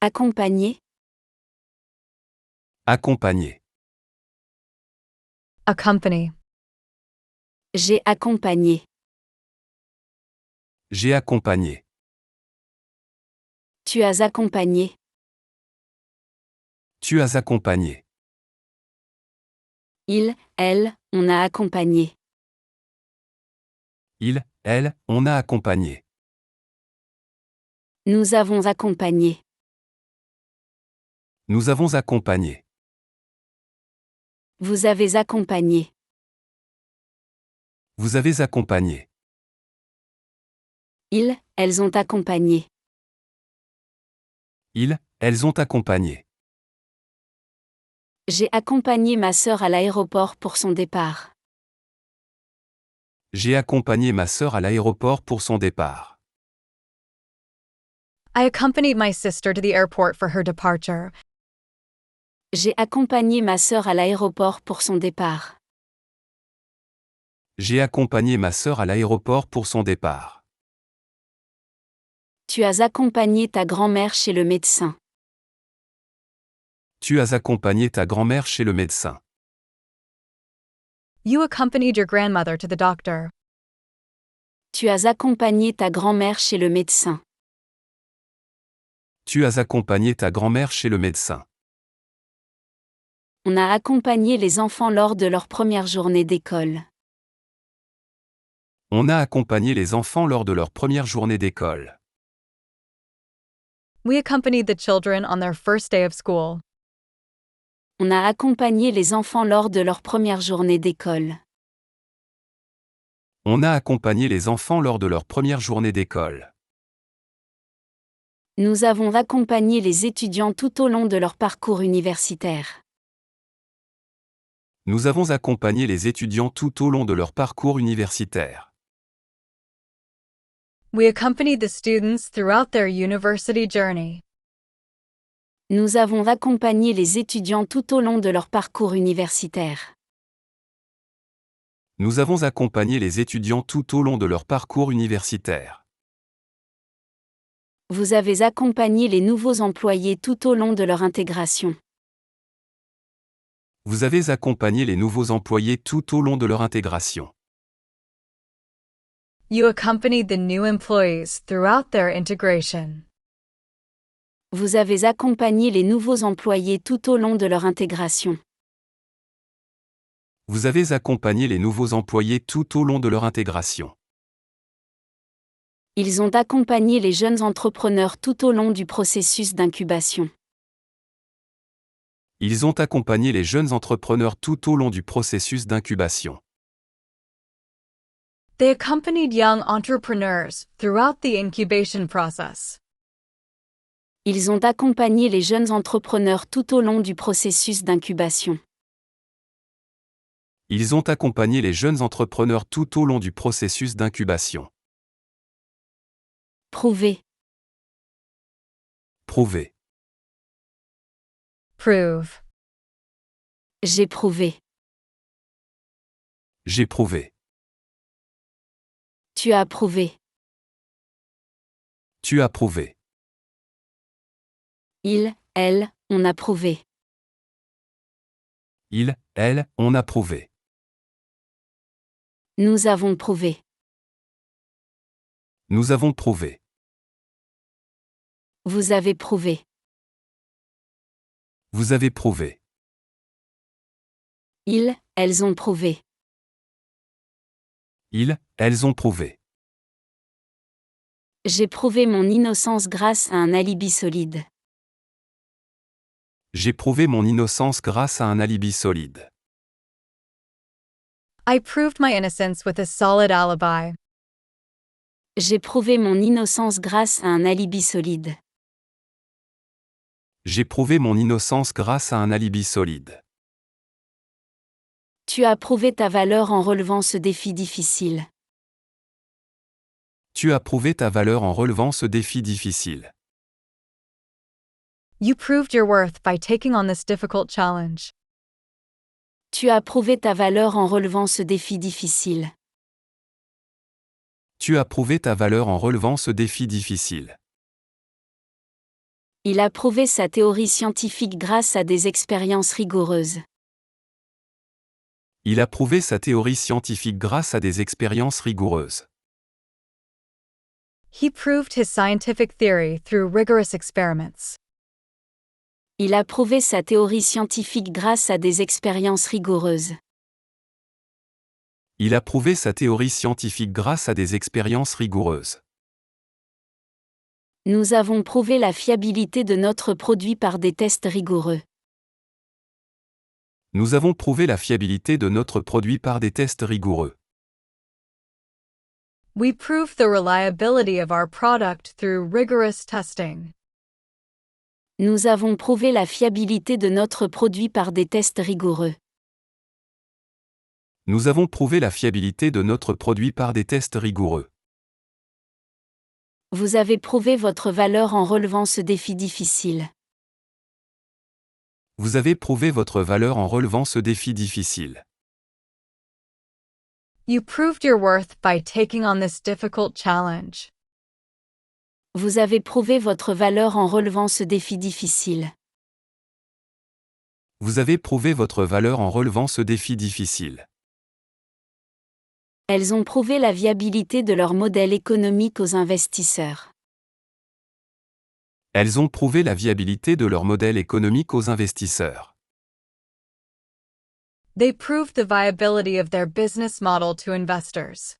Accompagner. Accompagner. Accompany. J'ai accompagné. J'ai accompagné. Tu as accompagné. Tu as accompagné. Il, elle, on a accompagné. Il, elle, on a accompagné. Nous avons accompagné. Nous avons accompagné. Vous avez accompagné. Vous avez accompagné. Ils, elles ont accompagné. Ils, elles ont accompagné. J'ai accompagné ma sœur à l'aéroport pour son départ. J'ai accompagné ma sœur à l'aéroport pour son départ. I accompanied my sister to the airport for her departure. J'ai accompagné ma sœur à l'aéroport pour son départ. J'ai accompagné ma sœur à l'aéroport pour son départ. Tu as accompagné ta grand-mère chez le médecin. Tu as accompagné ta grand-mère chez le médecin. You accompanied your grandmother to the doctor. Tu as accompagné ta grand-mère chez le médecin. Tu as accompagné ta grand-mère chez le médecin. On a accompagné les enfants lors de leur première journée d'école. On a accompagné les enfants lors de leur première journée d'école. We accompanied the children on their first day of school. On a accompagné les enfants lors de leur première journée d'école. On a accompagné les enfants lors de leur première journée d'école. Nous avons accompagné les étudiants tout au long de leur parcours universitaire. Nous avons accompagné les étudiants tout au long de leur parcours universitaire. We accompanied the students throughout their university journey. Nous avons accompagné les étudiants tout au long de leur parcours universitaire. Nous avons accompagné les étudiants tout au long de leur parcours universitaire. Vous avez accompagné les nouveaux employés tout au long de leur intégration. Vous avez accompagné les nouveaux employés tout au long de leur intégration. You accompanied the new employees throughout their integration. Vous avez accompagné les nouveaux employés tout au long de leur intégration. Vous avez accompagné les nouveaux employés tout au long de leur intégration. Ils ont accompagné les jeunes entrepreneurs tout au long du processus d'incubation. Ils ont accompagné les jeunes entrepreneurs tout au long du processus d'incubation. They accompanied young entrepreneurs throughout the incubation process. Ils ont accompagné les jeunes entrepreneurs tout au long du processus d'incubation. Ils ont accompagné les jeunes entrepreneurs tout au long du processus d'incubation. Prouver. Prouver. Prove. J'ai prouvé. J'ai prouvé. Tu as prouvé. Tu as prouvé. Il, elle, on a prouvé. Il, elle, on a prouvé. Nous avons prouvé. Nous avons prouvé. Vous avez prouvé. Vous avez prouvé. Ils, elles ont prouvé. Ils, elles ont prouvé. J'ai prouvé mon innocence grâce à un alibi solide. J'ai prouvé mon innocence grâce à un alibi solide. I proved my innocence with a solid alibi. J'ai prouvé mon innocence grâce à un alibi solide. J'ai prouvé mon innocence grâce à un alibi solide. Tu as prouvé ta valeur en relevant ce défi difficile. Tu as prouvé ta valeur en relevant ce défi difficile. You proved your worth by taking on this difficult challenge. Tu as prouvé ta valeur en relevant ce défi difficile. Tu as prouvé ta valeur en relevant ce défi difficile. Il a prouvé sa théorie scientifique grâce à des expériences rigoureuses. Il a prouvé sa théorie scientifique grâce à des expériences rigoureuses. He proved his scientific theory through rigorous experiments. Il a prouvé sa théorie scientifique grâce à des expériences rigoureuses. Il a prouvé sa théorie scientifique grâce à des expériences rigoureuses. Nous avons prouvé la fiabilité de notre produit par des tests rigoureux. Nous avons prouvé la fiabilité de notre produit par des tests rigoureux. We proved the reliability of our product through rigorous testing. Nous avons prouvé la fiabilité de notre produit par des tests rigoureux. Nous avons prouvé la fiabilité de notre produit par des tests rigoureux. Vous avez prouvé votre valeur en relevant ce défi difficile. Vous avez prouvé votre valeur en relevant ce défi difficile. You proved your worth by taking on this difficult challenge. Vous avez prouvé votre valeur en relevant ce défi difficile. Vous avez prouvé votre valeur en relevant ce défi difficile. Elles ont prouvé la viabilité de leur modèle économique aux investisseurs. Elles ont prouvé la viabilité de leur modèle économique aux investisseurs. They proved the viability of their business model to investors.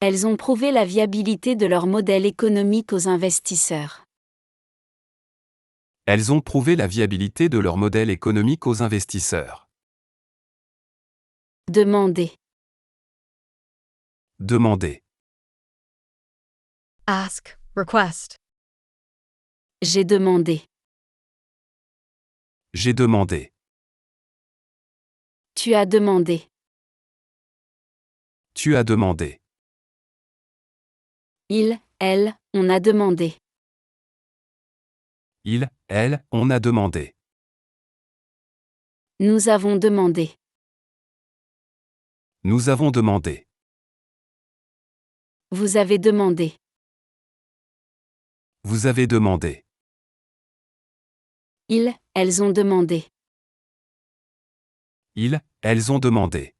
Elles ont prouvé la viabilité de leur modèle économique aux investisseurs. Elles ont prouvé la viabilité de leur modèle économique aux investisseurs. Demandez. Demandez. Ask, request. J'ai demandé. J'ai demandé. Tu as demandé. Tu as demandé. Il, elle, on a demandé. Il, elle, on a demandé. Nous avons demandé. Nous avons demandé. Vous avez demandé. Vous avez demandé. Ils, elles ont demandé. Ils, elles ont demandé.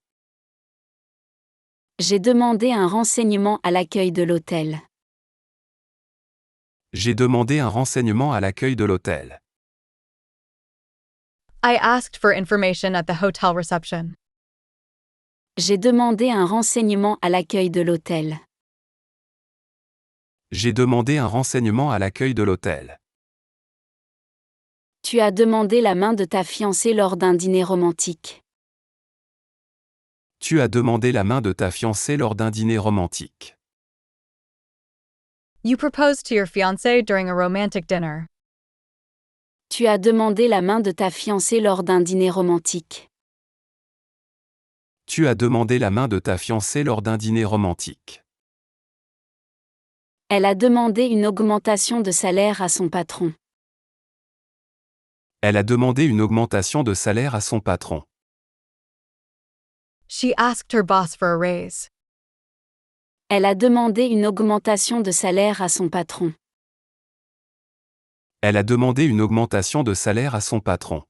J'ai demandé un renseignement à l'accueil de l'hôtel. J'ai demandé un renseignement à l'accueil de l'hôtel. I asked for information at the hotel reception. J'ai demandé un renseignement à l'accueil de l'hôtel. J'ai demandé un renseignement à l'accueil de l'hôtel. Tu as demandé la main de ta fiancée lors d'un dîner romantique. Tu as demandé la main de ta fiancée lors d'un dîner romantique. You proposed to your fiancé during a romantic dinner. Tu as demandé la main de ta fiancée lors d'un dîner romantique. Tu as demandé la main de ta fiancée lors d'un dîner romantique. Elle a demandé une augmentation de salaire à son patron. Elle a demandé une augmentation de salaire à son patron. She asked her boss for a raise. Elle a demandé une augmentation de salaire à son patron. Elle a demandé une augmentation de salaire à son patron.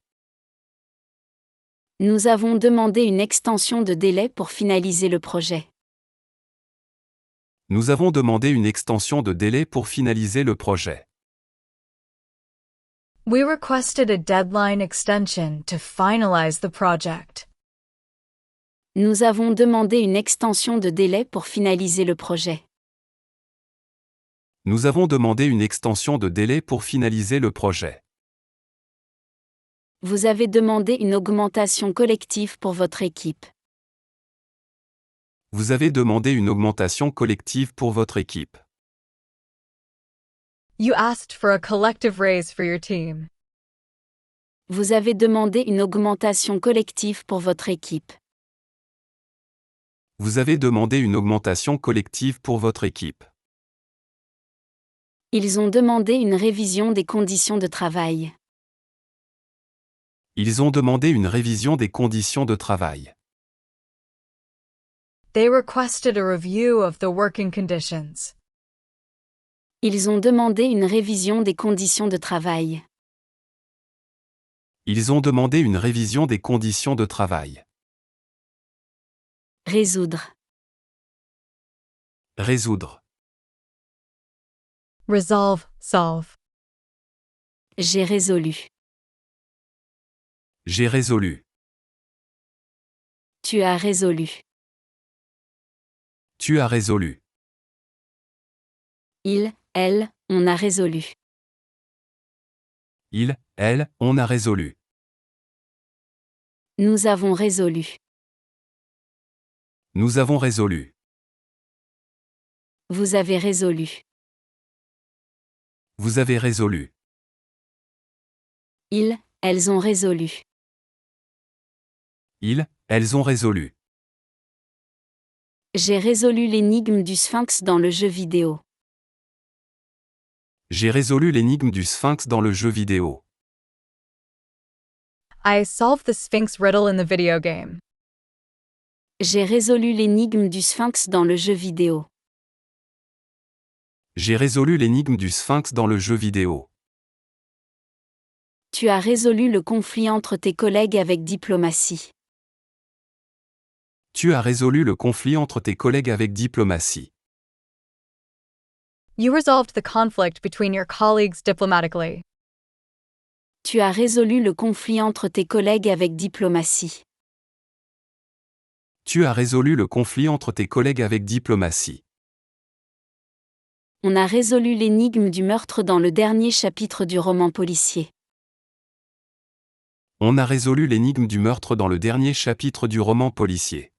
Nous avons demandé une extension de délai pour finaliser le projet. Nous avons demandé une extension de délai pour finaliser le projet. We requested a deadline extension to finalize the project. Nous avons demandé une extension de délai pour finaliser le projet. Nous avons demandé une extension de délai pour finaliser le projet. Vous avez demandé une augmentation collective pour votre équipe. Vous avez demandé une augmentation collective pour votre équipe. You asked for a collective raise for your team. Vous avez demandé une augmentation collective pour votre équipe. Vous avez demandé une augmentation collective pour votre équipe. Ils ont demandé une révision des conditions de travail. Ils ont demandé une révision des conditions de travail. They requested a review of the working conditions. Ils ont demandé une révision des conditions de travail. Ils ont demandé une révision des conditions de travail. Résoudre. Résoudre. Resolve, solve. J'ai résolu. J'ai résolu. Tu as résolu. Tu as résolu. Il, elle, on a résolu. Il, elle, on a résolu. Nous avons résolu. Nous avons résolu. Vous avez résolu. Vous avez résolu. Ils, elles ont résolu. Ils, elles ont résolu. J'ai résolu l'énigme du sphinx dans le jeu vidéo. J'ai résolu l'énigme du sphinx dans le jeu vidéo. I solved the Sphinx riddle in the video game. J'ai résolu l'énigme du sphinx dans le jeu vidéo. J'ai résolu l'énigme du sphinx dans le jeu vidéo. Tu as résolu le conflit entre tes collègues avec diplomatie. Tu as résolu le conflit entre tes collègues avec diplomatie. You resolved the conflict between your colleagues diplomatically. Tu as résolu le conflit entre tes collègues avec diplomatie. Tu as résolu le conflit entre tes collègues avec diplomatie. On a résolu l'énigme du meurtre dans le dernier chapitre du roman policier. On a résolu l'énigme du meurtre dans le dernier chapitre du roman policier.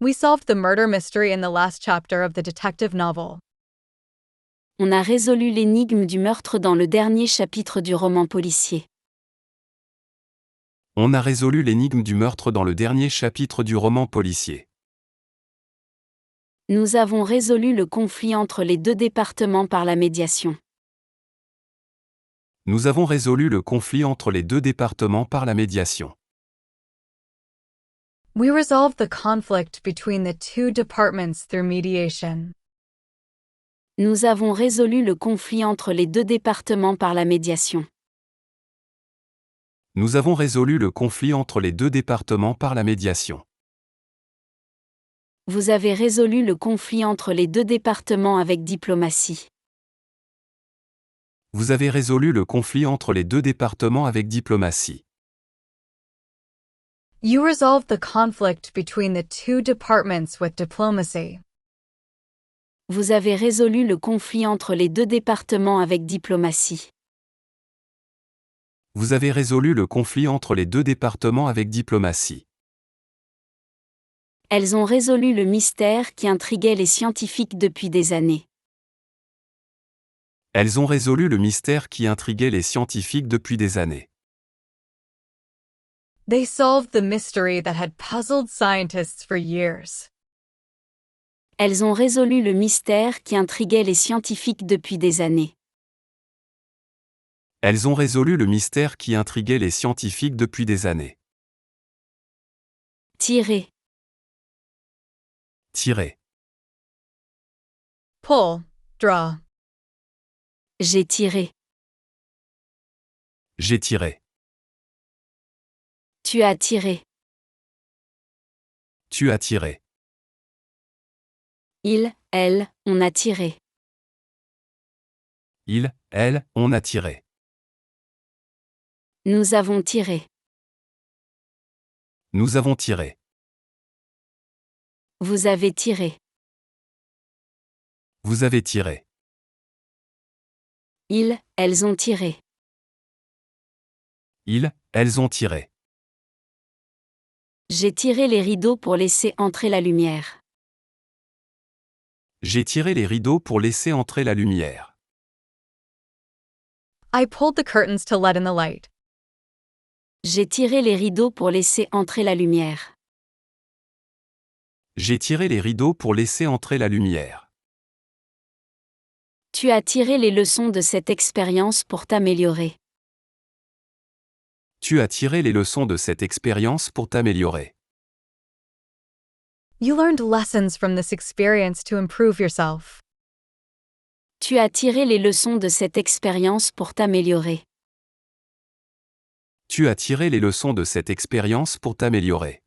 We solved the murder mystery in the last chapter of the detective novel. On a résolu l'énigme du meurtre dans le dernier chapitre du roman policier. On a résolu l'énigme du meurtre dans le dernier chapitre du roman policier. Nous avons résolu le conflit entre les deux départements par la médiation. Nous avons résolu le conflit entre les deux départements par la médiation. We resolved the conflict between the two departments through mediation. Nous avons résolu le conflit entre les deux départements par la médiation. Nous avons résolu le conflit entre les deux départements par la médiation. Vous avez résolu le conflit entre les deux départements avec diplomatie. Vous avez résolu le conflit entre les deux départements avec diplomatie. You resolved the conflict between the two departments with diplomacy. Vous avez résolu le conflit entre les deux départements avec diplomatie. Vous avez résolu le conflit entre les deux départements avec diplomatie. Elles ont résolu le mystère qui intriguait les scientifiques depuis des années. Elles ont résolu le mystère qui intriguait les scientifiques depuis des années. They solved the mystery that had puzzled scientists for years. Elles ont résolu le mystère qui intriguait les scientifiques depuis des années. Elles ont résolu le mystère qui intriguait les scientifiques depuis des années. Tirer. Tirer. Pull, draw. J'ai tiré. J'ai tiré. Tu as tiré. Tu as tiré. Il, elle, on a tiré. Il, elle, on a tiré. Nous avons tiré. Nous avons tiré. Vous avez tiré. Vous avez tiré. Ils, elles ont tiré. Ils, elles ont tiré. J'ai tiré les rideaux pour laisser entrer la lumière. J'ai tiré les rideaux pour laisser entrer la lumière. I pulled the curtains to let in the light. J'ai tiré les rideaux pour laisser entrer la lumière. J'ai tiré les rideaux pour laisser entrer la lumière. Tu as tiré les leçons de cette expérience pour t'améliorer. Tu as tiré les leçons de cette expérience pour t'améliorer. You learned lessons from this experience to improve yourself. Tu as tiré les leçons de cette expérience pour t'améliorer. Tu as tiré les leçons de cette expérience pour t'améliorer.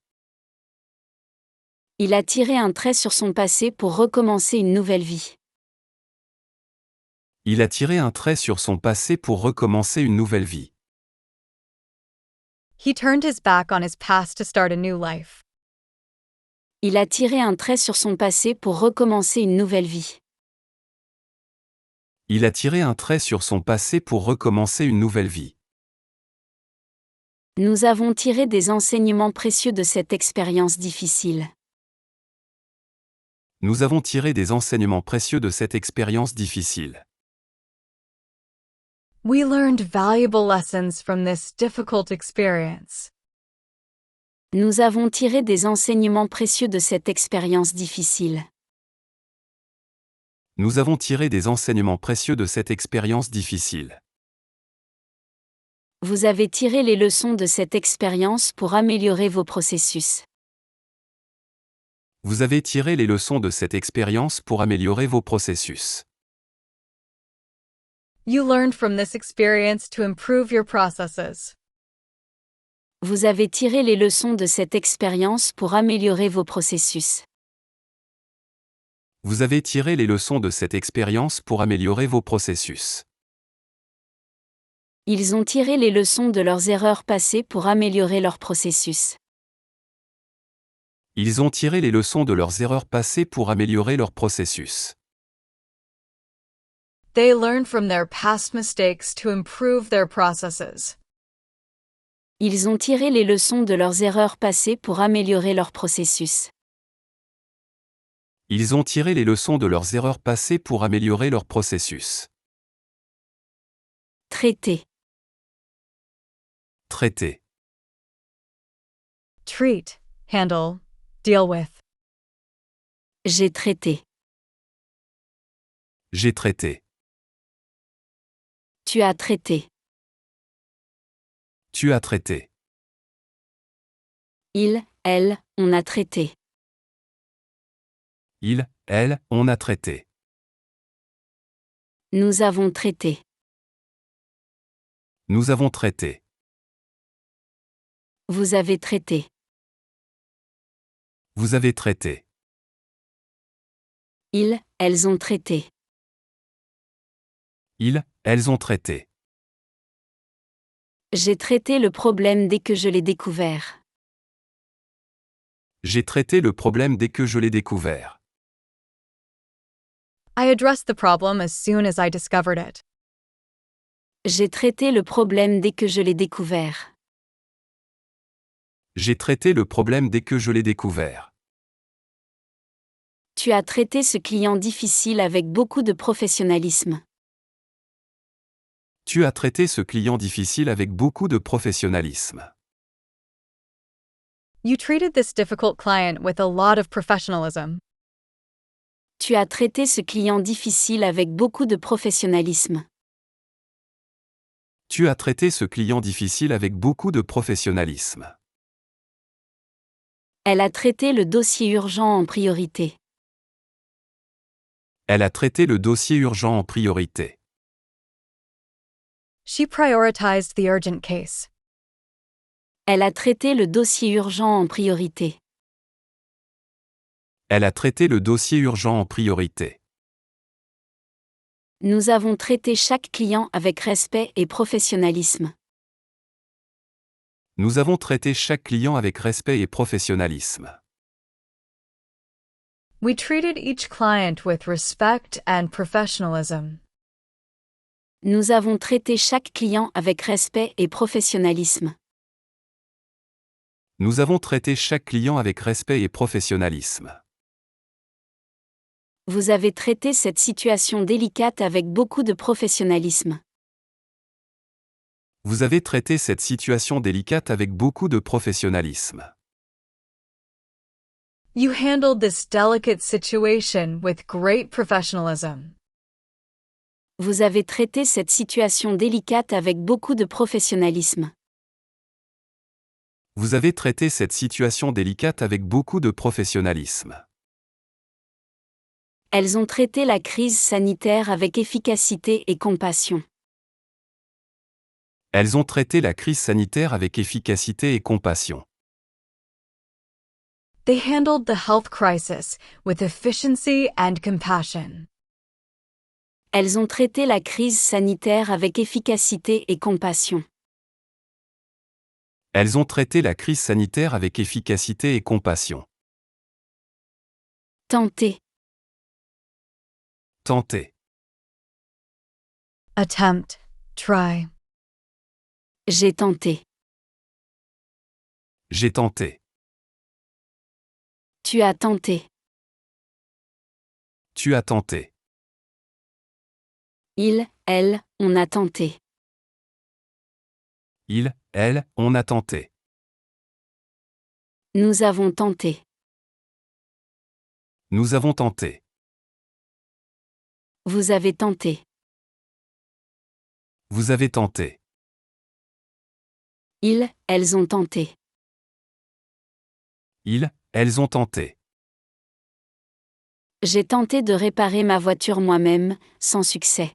Il a tiré un trait sur son passé pour recommencer une nouvelle vie. Il a tiré un trait sur son passé pour recommencer une nouvelle vie. He turned his back on his past to start a new life. Il a tiré un trait sur son passé pour recommencer une nouvelle vie. Il a tiré un trait sur son passé pour recommencer une nouvelle vie. Nous avons tiré des enseignements précieux de cette expérience difficile. Nous avons tiré des enseignements précieux de cette expérience difficile. We learned valuable lessons from this difficult experience. Nous avons tiré des enseignements précieux de cette expérience difficile. Nous avons tiré des enseignements précieux de cette expérience difficile. Vous avez tiré les leçons de cette expérience pour améliorer vos processus. Vous avez tiré les leçons de cette expérience pour améliorer vos processus. You learned from this experience to improve your processes. Vous avez tiré les leçons de cette expérience pour améliorer vos processus. Vous avez tiré les leçons de cette expérience pour améliorer vos processus. Ils ont tiré les leçons de leurs erreurs passées pour améliorer leur processus. Ils ont tiré les leçons de leurs erreurs passées pour améliorer leur processus. They learned from their past mistakes to improve their processes. Ils ont tiré les leçons de leurs erreurs passées pour améliorer leur processus. Ils ont tiré les leçons de leurs erreurs passées pour améliorer leur processus. Traiter. Traiter. Treat, handle, deal with. J'ai traité. J'ai traité. Tu as traité. Tu as traité. Il, elle, on a traité. Il, elle, on a traité. Nous avons traité. Nous avons traité. Vous avez traité. Vous avez traité. Ils, elles ont traité. Ils, elles ont traité. J'ai traité le problème dès que je l'ai découvert. J'ai traité le problème dès que je l'ai découvert. I addressed the problem as soon as I discovered it. J'ai traité le problème dès que je l'ai découvert. J'ai traité le problème dès que je l'ai découvert. Tu as traité ce client difficile avec beaucoup de professionnalisme. Tu as traité ce client difficile avec beaucoup de professionnalisme. You treated this difficult client with a lot of professionalism. Tu as traité ce client difficile avec beaucoup de professionnalisme. Tu as traité ce client difficile avec beaucoup de professionnalisme. Elle a traité le dossier urgent en priorité. Elle a traité le dossier urgent en priorité. She prioritized the urgent case. Elle a traité le dossier urgent en priorité. Elle a traité le dossier urgent en priorité. Nous avons traité chaque client avec respect et professionnalisme. Nous avons traité chaque client avec respect et professionnalisme. We treated each client with respect and professionalism. Nous avons traité chaque client avec respect et professionnalisme. Nous avons traité chaque client avec respect et professionnalisme. Vous avez traité cette situation délicate avec beaucoup de professionnalisme. Vous avez traité cette situation délicate avec beaucoup de professionnalisme. You handled this delicate situation with great professionalism. Vous avez traité cette situation délicate avec beaucoup de professionnalisme. Vous avez traité cette situation délicate avec beaucoup de professionnalisme. Elles ont traité la crise sanitaire avec efficacité et compassion. Elles ont traité la crise sanitaire avec efficacité et compassion. They handled the health crisis with efficiency and compassion. Elles ont traité la crise sanitaire avec efficacité et compassion. Elles ont traité la crise sanitaire avec efficacité et compassion. Tenter. Tenter. Attempt, try. J'ai tenté. J'ai tenté. Tu as tenté. Tu as tenté. Il, elle, on a tenté. Il, elle, on a tenté. Nous avons tenté. Nous avons tenté. Vous avez tenté. Vous avez tenté. Ils, elles ont tenté. Ils, elles ont tenté. J'ai tenté de réparer ma voiture moi-même, sans succès.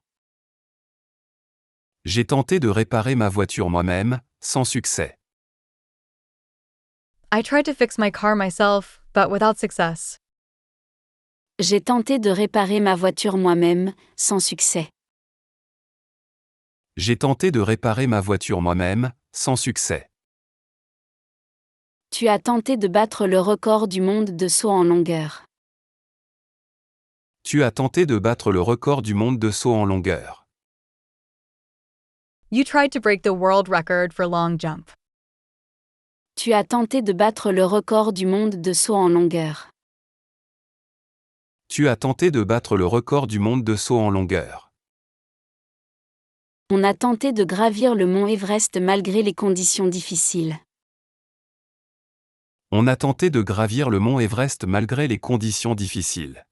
J'ai tenté de réparer ma voiture moi-même, sans succès. I tried to fix my car myself, but without success. J'ai tenté de réparer ma voiture moi-même, sans succès. J'ai tenté de réparer ma voiture moi-même, sans succès. Tu as tenté de battre le record du monde de saut en longueur. Tu as tenté de battre le record du monde de saut en longueur. You tried to break the world record for long jump. Tu as tenté de battre le record du monde de saut en longueur. Tu as tenté de battre le record du monde de saut en longueur. On a tenté de gravir le mont Everest malgré les conditions difficiles. On a tenté de gravir le mont Everest malgré les conditions difficiles.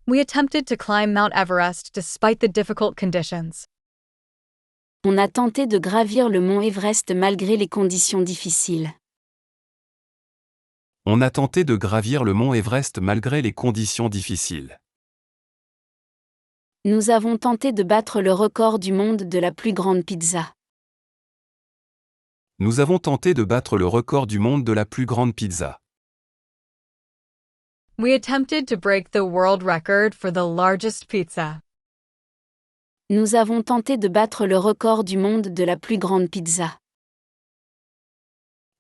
We attempted to climb Mount Everest despite the difficult conditions. On a tenté de gravir le mont Everest malgré les conditions difficiles. On a tenté de gravir le mont Everest malgré les conditions difficiles. Nous avons tenté de battre le record du monde de la plus grande pizza. Nous avons tenté de battre le record du monde de la plus grande pizza. We attempted to break the world record for the largest pizza. Nous avons tenté de battre le record du monde de la plus grande pizza.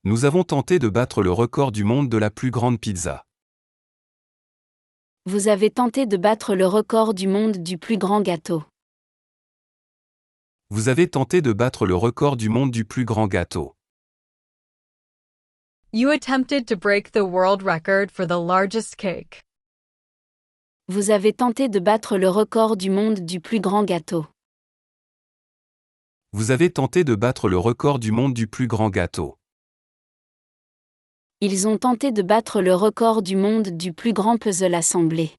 Nous avons tenté de battre le record du monde de la plus grande pizza. Vous avez tenté de battre le record du monde du plus grand gâteau. Vous avez tenté de battre le record du monde du plus grand gâteau. You attempted to break the world record for the largest cake. Vous avez tenté de battre le record du monde du plus grand gâteau. Vous avez tenté de battre le record du monde du plus grand gâteau. Ils ont tenté de battre le record du monde du plus grand puzzle assemblé.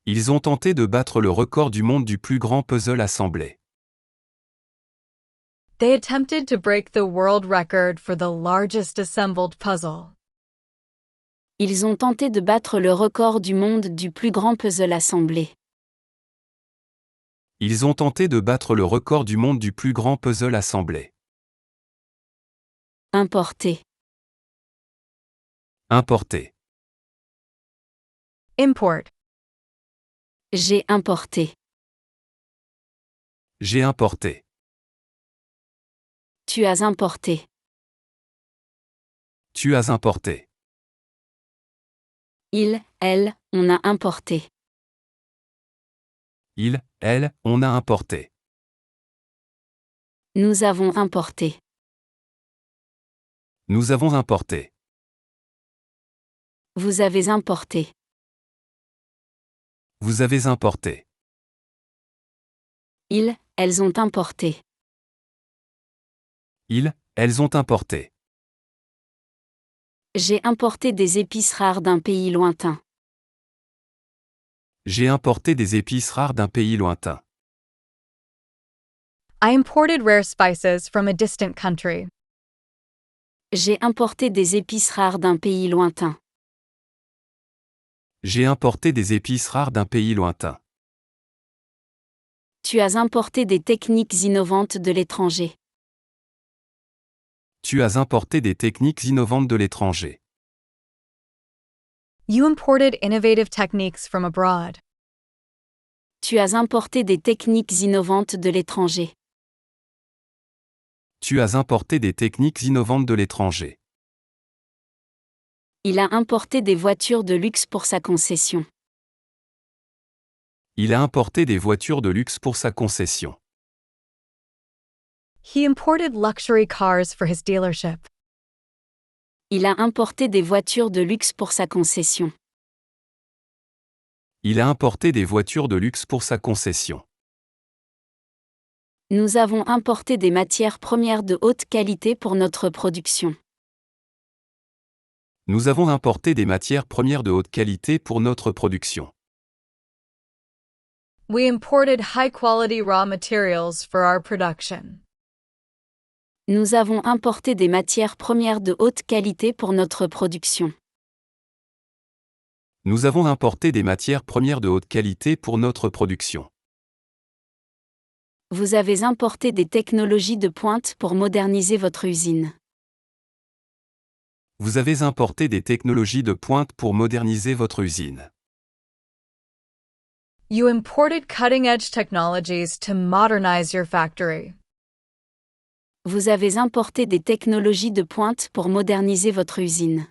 Ils ont tenté de battre le record du monde du plus grand puzzle assemblé. They attempted to break the world record for the largest assembled puzzle. Ils ont tenté de battre le record du monde du plus grand puzzle assemblé. Ils ont tenté de battre le record du monde du plus grand puzzle assemblé. Importer. Importer. Import. J'ai importé. J'ai importé. Tu as importé. Tu as importé. Il, elle, on a importé. Il, elle, on a importé. Nous avons importé. Nous avons importé. Vous avez importé. Vous avez importé. Ils, elles ont importé. Ils, elles ont importé. J'ai importé des épices rares d'un pays lointain. J'ai importé des épices rares d'un pays lointain. I imported rare spices from a distant country. J'ai importé des épices rares d'un pays lointain. J'ai importé des épices rares d'un pays lointain. Tu as importé des techniques innovantes de l'étranger. Tu as importé des techniques innovantes de l'étranger. You imported innovative techniques from abroad. Tu as importé des techniques innovantes de l'étranger. Tu as importé des techniques innovantes de l'étranger. Il a importé des voitures de luxe pour sa concession. Il a importé des voitures de luxe pour sa concession. He imported luxury cars for his dealership. Il a importé des voitures de luxe pour sa concession. Il a importé des voitures de luxe pour sa concession. Nous avons importé des matières premières de haute qualité pour notre production. Nous avons importé des matières premières de haute qualité pour notre production. We imported high-quality raw materials for our production. Nous avons importé des matières premières de haute qualité pour notre production. Nous avons importé des matières premières de haute qualité pour notre production. Vous avez importé des technologies de pointe pour moderniser votre usine. Vous avez importé des technologies de pointe pour moderniser votre usine. You imported cutting-edge technologies to modernize your factory. Vous avez importé des technologies de pointe pour moderniser votre usine.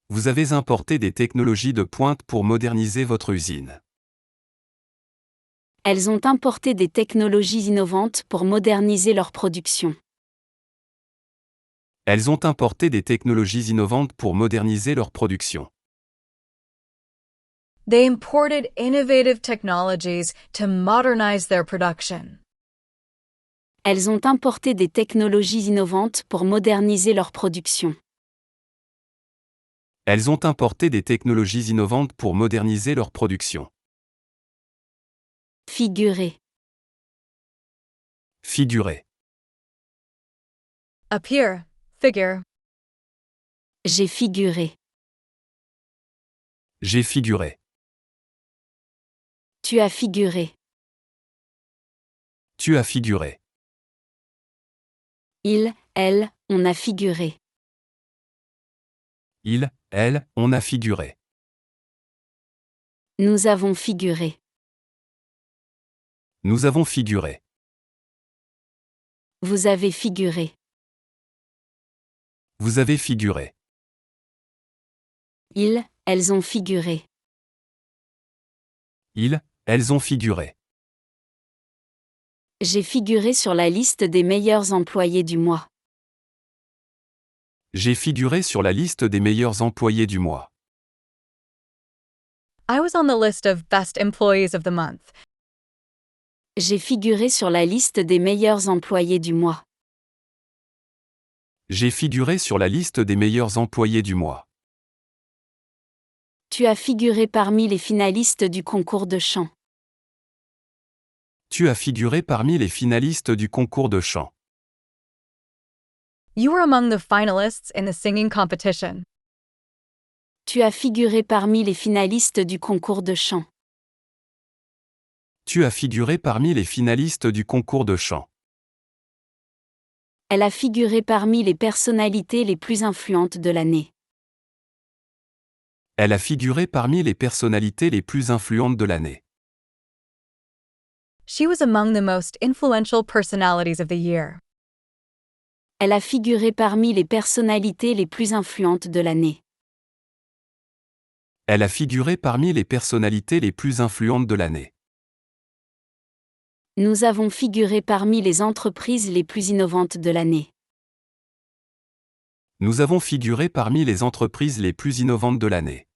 Vous avez importé des technologies de pointe pour moderniser votre usine. Elles ont importé des technologies innovantes pour moderniser leur production. Elles ont importé des technologies innovantes pour moderniser leur production. They imported innovative technologies to modernize their production. Elles ont importé des technologies innovantes pour moderniser leur production. Elles ont importé des technologies innovantes pour moderniser leur production. Figurer. Figurer. Appear, figure. J'ai figuré. J'ai figuré. Tu as figuré. Tu as figuré. Il, elle, on a figuré. Il, elle, on a figuré. Nous avons figuré. Nous avons figuré. Vous avez figuré. Vous avez figuré. Ils, elles ont figuré. Ils, elles ont figuré. J'ai figuré sur la liste des meilleurs employés du mois. J'ai figuré sur la liste des meilleurs employés du mois. I was on the list of best employees of the month. J'ai figuré sur la liste des meilleurs employés du mois. J'ai figuré sur la liste des meilleurs employés du mois. Tu as figuré parmi les finalistes du concours de chant. Tu as figuré parmi les finalistes du concours de chant. You were among the finalists in the singing competition. Tu as figuré parmi les finalistes du concours de chant. Tu as figuré parmi les finalistes du concours de chant. Elle a figuré parmi les personnalités les plus influentes de l'année. Elle a figuré parmi les personnalités les plus influentes de l'année. She was among the most influential personalities of the year. Elle a figuré parmi les personnalités les plus influentes de l'année. Elle a figuré parmi les personnalités les plus influentes de l'année. Nous avons figuré parmi les entreprises les plus innovantes de l'année. Nous avons figuré parmi les entreprises les plus innovantes de l'année.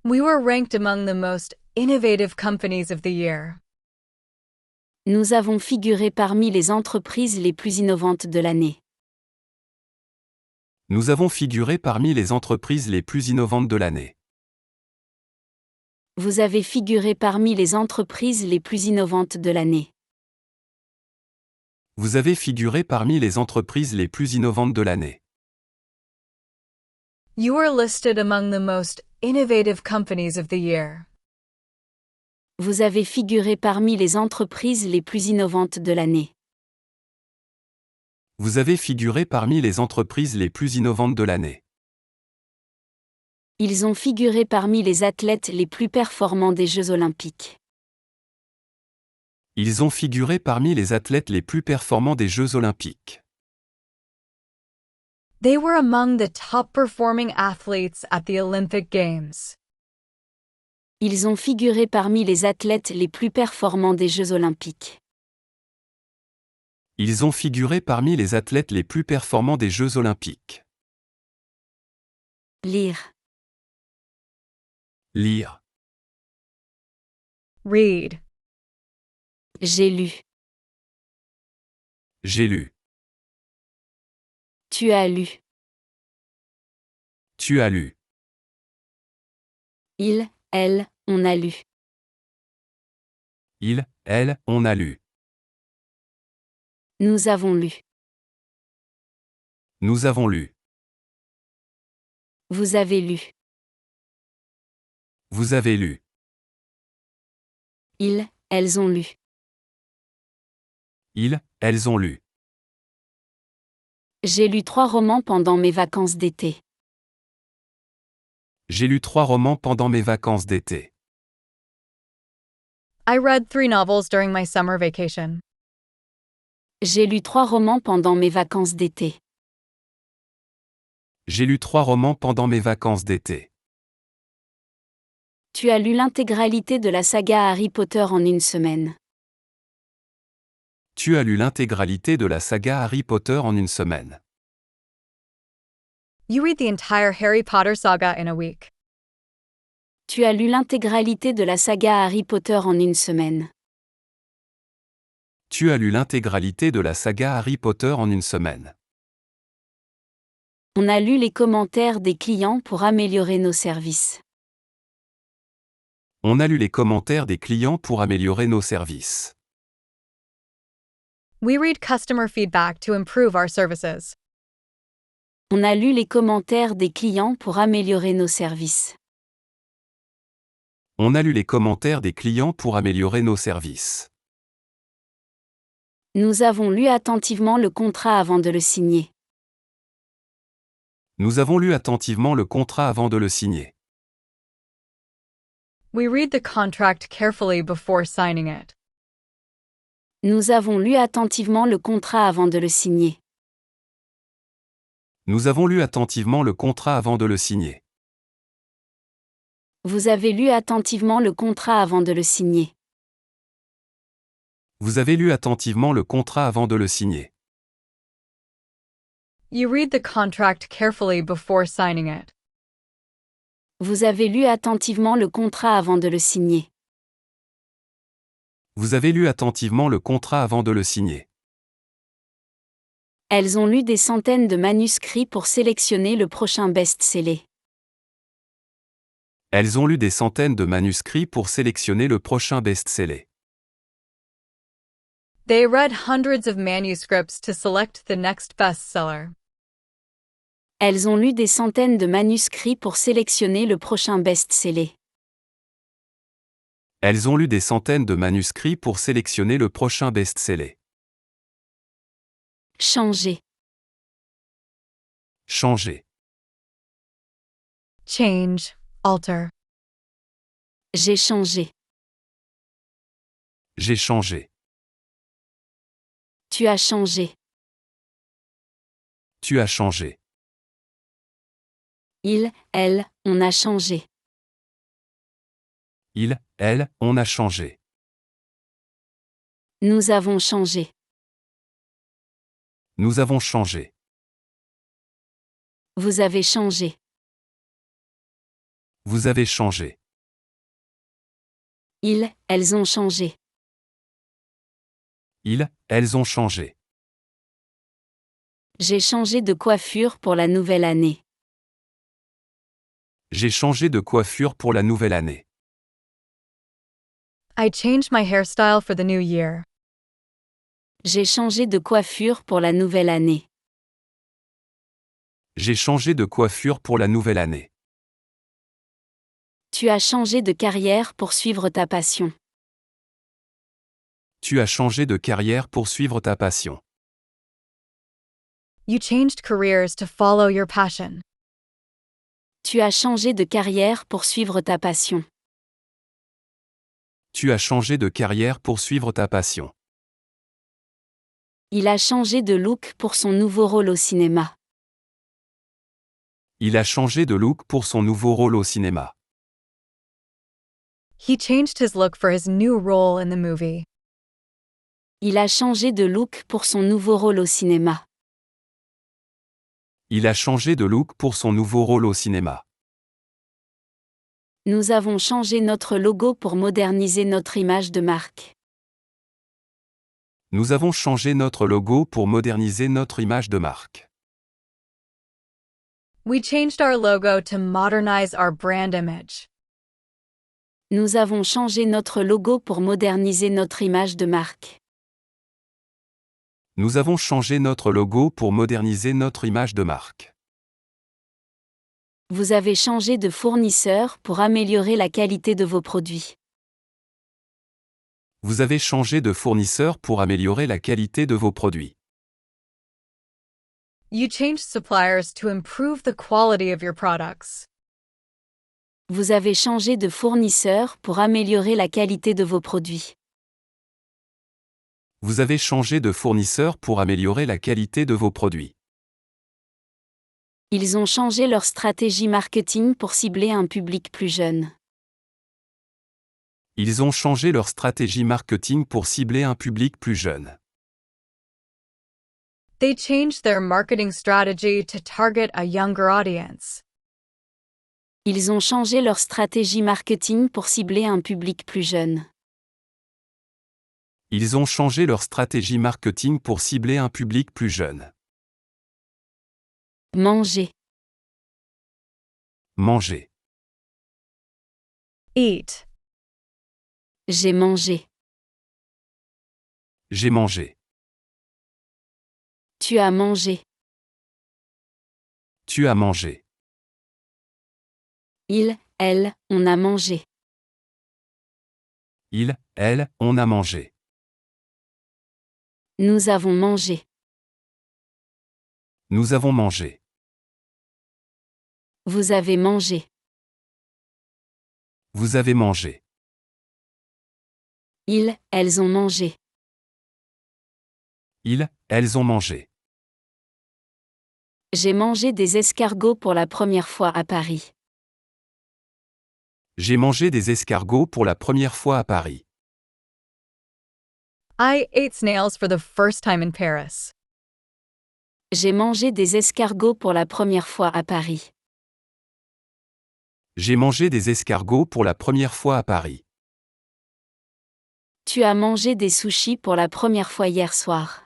We were ranked among the most innovative companies of the year. Nous avons figuré parmi les entreprises les plus innovantes de l'année. Nous avons figuré parmi les entreprises les plus innovantes de l'année. Vous avez figuré parmi les entreprises les plus innovantes de l'année. Vous avez figuré parmi les entreprises les plus innovantes de l'année. You are listed among the most innovative companies of the year. Vous avez figuré parmi les entreprises les plus innovantes de l'année. Vous avez figuré parmi les entreprises les plus innovantes de l'année. Ils ont figuré parmi les athlètes les plus performants des Jeux olympiques. Ils ont figuré parmi les athlètes les plus performants des Jeux olympiques. They were among the top-performing athletes at the Olympic Games. Ils ont figuré parmi les athlètes les plus performants des Jeux olympiques. Ils ont figuré parmi les athlètes les plus performants des Jeux olympiques. Lire. Lire. Read. J'ai lu. J'ai lu. Tu as lu. Tu as lu. Il, elle, on a lu. Il, elle, on a lu. Nous avons lu. Nous avons lu. Vous avez lu. Vous avez lu. Ils, elles ont lu. Ils, elles ont lu. J'ai lu 3 romans pendant mes vacances d'été. J'ai lu 3 romans pendant mes vacances d'été. I read 3 novels during my summer vacation. J'ai lu 3 romans pendant mes vacances d'été. J'ai lu 3 romans pendant mes vacances d'été. Tu as lu l'intégralité de la saga Harry Potter en une semaine. Tu as lu l'intégralité de la saga Harry Potter en une semaine. You read the entire Harry Potter saga in a week. Tu as lu l'intégralité de la saga Harry Potter en une semaine. Tu as lu l'intégralité de la saga Harry Potter en une semaine. On a lu les commentaires des clients pour améliorer nos services. On a lu les commentaires des clients pour améliorer nos services. We read customer feedback to improve our services. On a lu les commentaires des clients pour améliorer nos services. On a lu les commentaires des clients pour améliorer nos services. Nous avons lu attentivement le contrat avant de le signer. Nous avons lu attentivement le contrat avant de le signer. We read the contract carefully before signing it. Nous avons lu attentivement le contrat avant de le signer. Nous avons lu attentivement le contrat avant de le signer. Vous avez lu attentivement le contrat avant de le signer. Vous avez lu attentivement le contrat avant de le signer. You read the contract carefully before signing it. Vous avez lu attentivement le contrat avant de le signer. Vous avez lu attentivement le contrat avant de le signer. Elles ont lu des centaines de manuscrits pour sélectionner le prochain best-seller. Elles ont lu des centaines de manuscrits pour sélectionner le prochain best-seller. They read hundreds of manuscripts to select the next bestseller. Elles ont lu des centaines de manuscrits pour sélectionner le prochain best-seller. Elles ont lu des centaines de manuscrits pour sélectionner le prochain best-seller. Changer. Changer. Change, alter. J'ai changé. J'ai changé. Tu as changé. Tu as changé. Il, elle, on a changé. Il, elle, on a changé. Nous avons changé. Nous avons changé. Vous avez changé. Vous avez changé. Ils, elles ont changé. Ils, elles ont changé. J'ai changé de coiffure pour la nouvelle année. J'ai changé de coiffure pour la nouvelle année. I changed my hairstyle for the new year. J'ai changé de coiffure pour la nouvelle année. J'ai changé de coiffure pour la nouvelle année. Tu as changé de carrière pour suivre ta passion. Tu as changé de carrière pour suivre ta passion. You changed careers to follow your passion. Tu as changé de carrière pour suivre ta passion. Tu as changé de carrière pour suivre ta passion. Il a changé de look pour son nouveau rôle au cinéma. Il a changé de look pour son nouveau rôle au cinéma. He changed his look for his new role in the movie. Il a changé de look pour son nouveau rôle au cinéma. Il a changé de look pour son nouveau rôle au cinéma. Nous avons changé notre logo pour moderniser notre image de marque. Nous avons changé notre logo pour moderniser notre image de marque. We changed our logo to modernize our brand image. Nous avons changé notre logo pour moderniser notre image de marque. Nous avons changé notre logo pour moderniser notre image de marque. Vous avez changé de fournisseur pour améliorer la qualité de vos produits. Vous avez changé de fournisseur pour améliorer la qualité de vos produits. You changed suppliers to improve the quality of your products. Vous avez changé de fournisseur pour améliorer la qualité de vos produits. Vous avez changé de fournisseur pour améliorer la qualité de vos produits. Ils ont changé leur stratégie marketing pour cibler un public plus jeune. Ils ont changé leur stratégie marketing pour cibler un public plus jeune. They changed their marketing strategy to target a younger audience. Ils ont changé leur stratégie marketing pour cibler un public plus jeune. Ils ont changé leur stratégie marketing pour cibler un public plus jeune. Manger. Manger. Eat. J'ai mangé. J'ai mangé. Tu as mangé. Tu as mangé. Il, elle, on a mangé. Il, elle, on a mangé. Nous avons mangé. Nous avons mangé. Vous avez mangé. Vous avez mangé. Ils, elles ont mangé. Ils, elles ont mangé. J'ai mangé des escargots pour la première fois à Paris. J'ai mangé des escargots pour la première fois à Paris. I ate snails for the first time in Paris. J'ai mangé des escargots pour la première fois à Paris. J'ai mangé des escargots pour la première fois à Paris. Tu as mangé des sushis pour la première fois hier soir.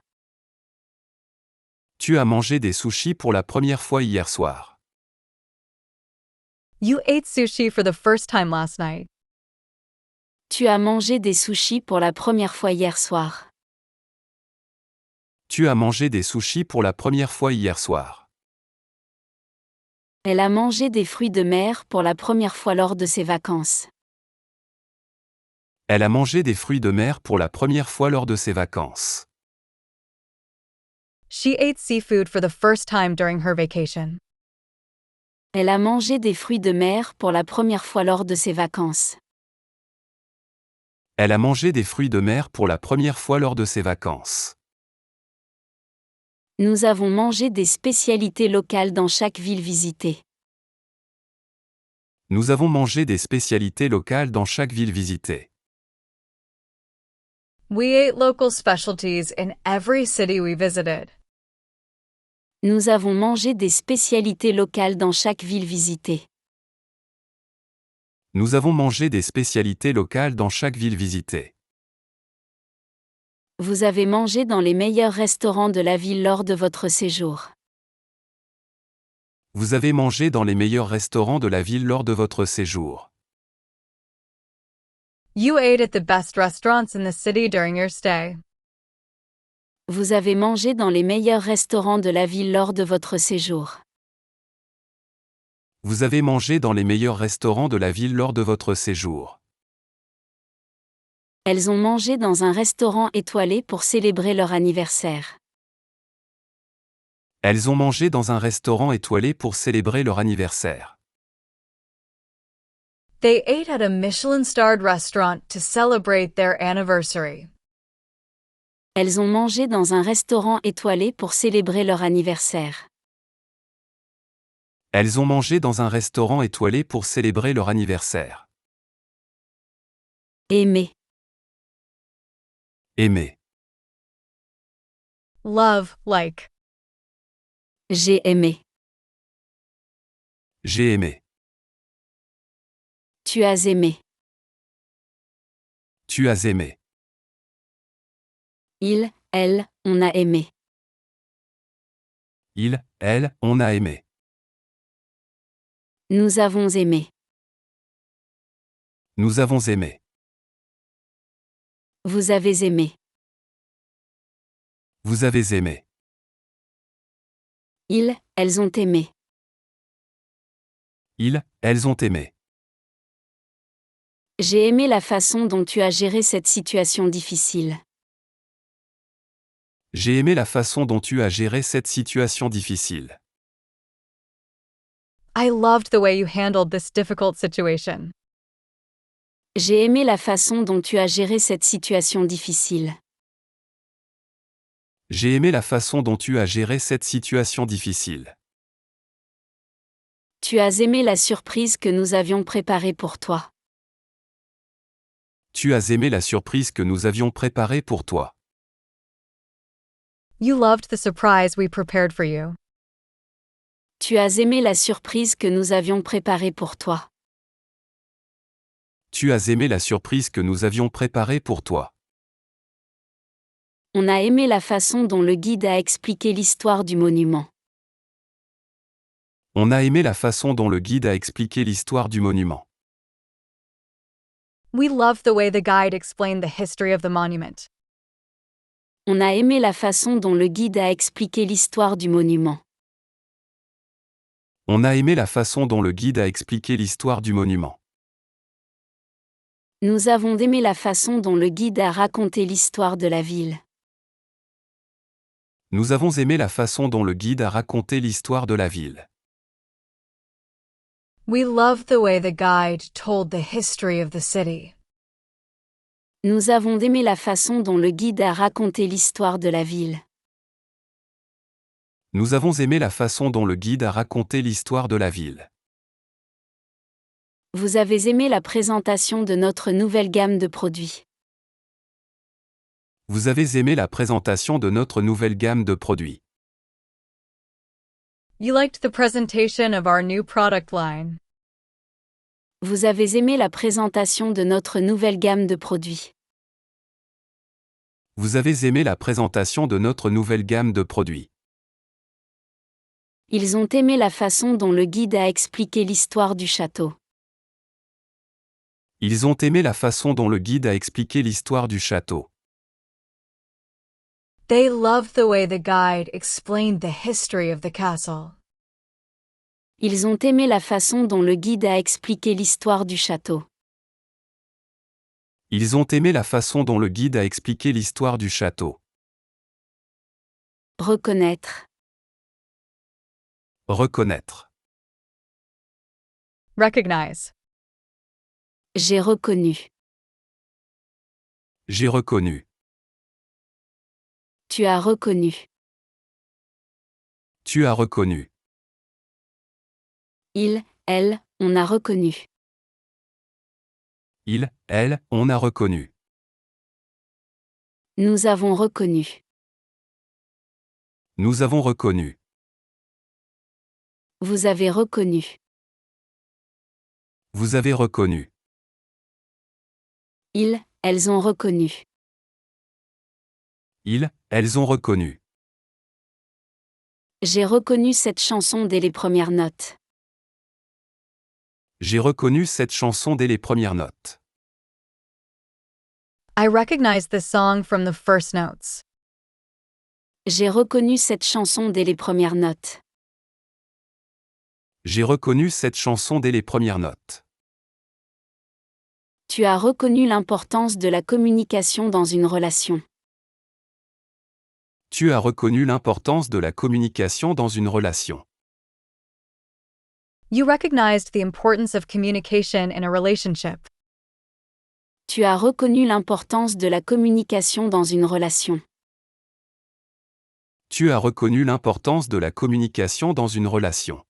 Tu as mangé des sushis pour la première fois hier soir. You ate sushi for the first time last night. Tu as mangé des sushis pour la première fois hier soir. Tu as mangé des sushis pour la première fois hier soir. Elle a mangé des fruits de mer pour la première fois lors de ses vacances. Elle a mangé des fruits de mer pour la première fois lors de ses vacances. She ate seafood for the first time during her vacation. Elle a mangé des fruits de mer pour la première fois lors de ses vacances. Elle a mangé des fruits de mer pour la première fois lors de ses vacances. Nous avons mangé des spécialités locales dans chaque ville visitée. Nous avons mangé des spécialités locales dans chaque ville visitée. We ate local specialties in every city we visited. Nous avons mangé des spécialités locales dans chaque ville visitée. Nous avons mangé des spécialités locales dans chaque ville visitée. Vous avez mangé dans les meilleurs restaurants de la ville lors de votre séjour. Vous avez mangé dans les meilleurs restaurants de la ville lors de votre séjour. You ate at the best restaurants in the city during your stay. Vous avez mangé dans les meilleurs restaurants de la ville lors de votre séjour. Vous avez mangé dans les meilleurs restaurants de la ville lors de votre séjour. Elles ont mangé dans un restaurant étoilé pour célébrer leur anniversaire. Elles ont mangé dans un restaurant étoilé pour célébrer leur anniversaire. They ate at a Michelin-starred restaurant to celebrate their anniversary. Elles ont mangé dans un restaurant étoilé pour célébrer leur anniversaire. Elles ont mangé dans un restaurant étoilé pour célébrer leur anniversaire. Aimer. Aimer. Love, like. J'ai aimé. J'ai aimé. Tu as aimé. Tu as aimé. Il, elle, on a aimé. Il, elle, on a aimé. Nous avons aimé. Nous avons aimé. Vous avez aimé. Vous avez aimé. Ils, elles ont aimé. Ils, elles ont aimé. J'ai aimé la façon dont tu as géré cette situation difficile. J'ai aimé la façon dont tu as géré cette situation difficile. I loved the way you handled this difficult situation. J'ai aimé la façon dont tu as géré cette situation difficile. J'ai aimé la façon dont tu as géré cette situation difficile. Tu as aimé la surprise que nous avions préparée pour toi. Tu as aimé la surprise que nous avions préparée pour toi. You loved the surprise we prepared for you. Tu as aimé la surprise que nous avions préparée pour toi. Tu as aimé la surprise que nous avions préparée pour toi. On a aimé la façon dont le guide a expliqué l'histoire du monument. On a aimé la façon dont le guide a expliqué l'histoire du monument. We loved the way the guide explained the history of the monument. On a aimé la façon dont le guide a expliqué l'histoire du monument. On a aimé la façon dont le guide a expliqué l'histoire du monument. Nous avons aimé la façon dont le guide a raconté l'histoire de la ville. Nous avons aimé la façon dont le guide a raconté l'histoire de la ville. We loved the way the guide told the history of the city. Nous avons aimé la façon dont le guide a raconté l'histoire de la ville. Nous avons aimé la façon dont le guide a raconté l'histoire de la ville. Vous avez aimé la présentation de notre nouvelle gamme de produits. Vous avez aimé la présentation de notre nouvelle gamme de produits. You liked the presentation of our new product line. Vous avez aimé la présentation de notre nouvelle gamme de produits. Vous avez aimé la présentation de notre nouvelle gamme de produits. Ils ont aimé la façon dont le guide a expliqué l'histoire du château. Ils ont aimé la façon dont le guide a expliqué l'histoire du château. They loved the way the guide explained the history of the castle. Ils ont aimé la façon dont le guide a expliqué l'histoire du château. Ils ont aimé la façon dont le guide a expliqué l'histoire du château. Reconnaître. Reconnaître. Recognize. J'ai reconnu. J'ai reconnu. Tu as reconnu. Tu as reconnu. Il, elle, on a reconnu. Il, elle, on a reconnu. Nous avons reconnu. Nous avons reconnu. Vous avez reconnu. Vous avez reconnu. Ils, elles ont reconnu. Ils, elles ont reconnu. J'ai reconnu cette chanson dès les premières notes. J'ai reconnu cette chanson dès les premières notes. I recognized this song from the first notes. J'ai reconnu cette chanson dès les premières notes. J'ai reconnu cette chanson dès les premières notes. Tu as reconnu l'importance de la communication dans une relation. Tu as reconnu l'importance de la communication dans une relation. You recognized the importance of communication in a relationship. Tu as reconnu l'importance de la communication dans une relation. Tu as reconnu l'importance de la communication dans une relation.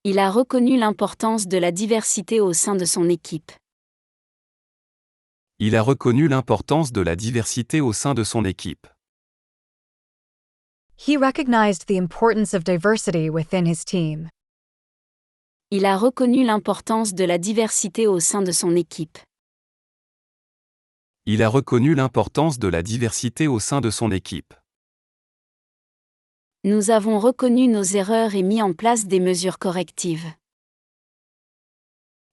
Il a reconnu l'importance de la diversité au sein de son équipe. Il a reconnu l'importance de la diversité au sein de son équipe. He recognized the importance of diversity within his team. Il a reconnu l'importance de la diversité au sein de son équipe. Il a reconnu l'importance de la diversité au sein de son équipe. Nous avons reconnu nos erreurs et mis en place des mesures correctives.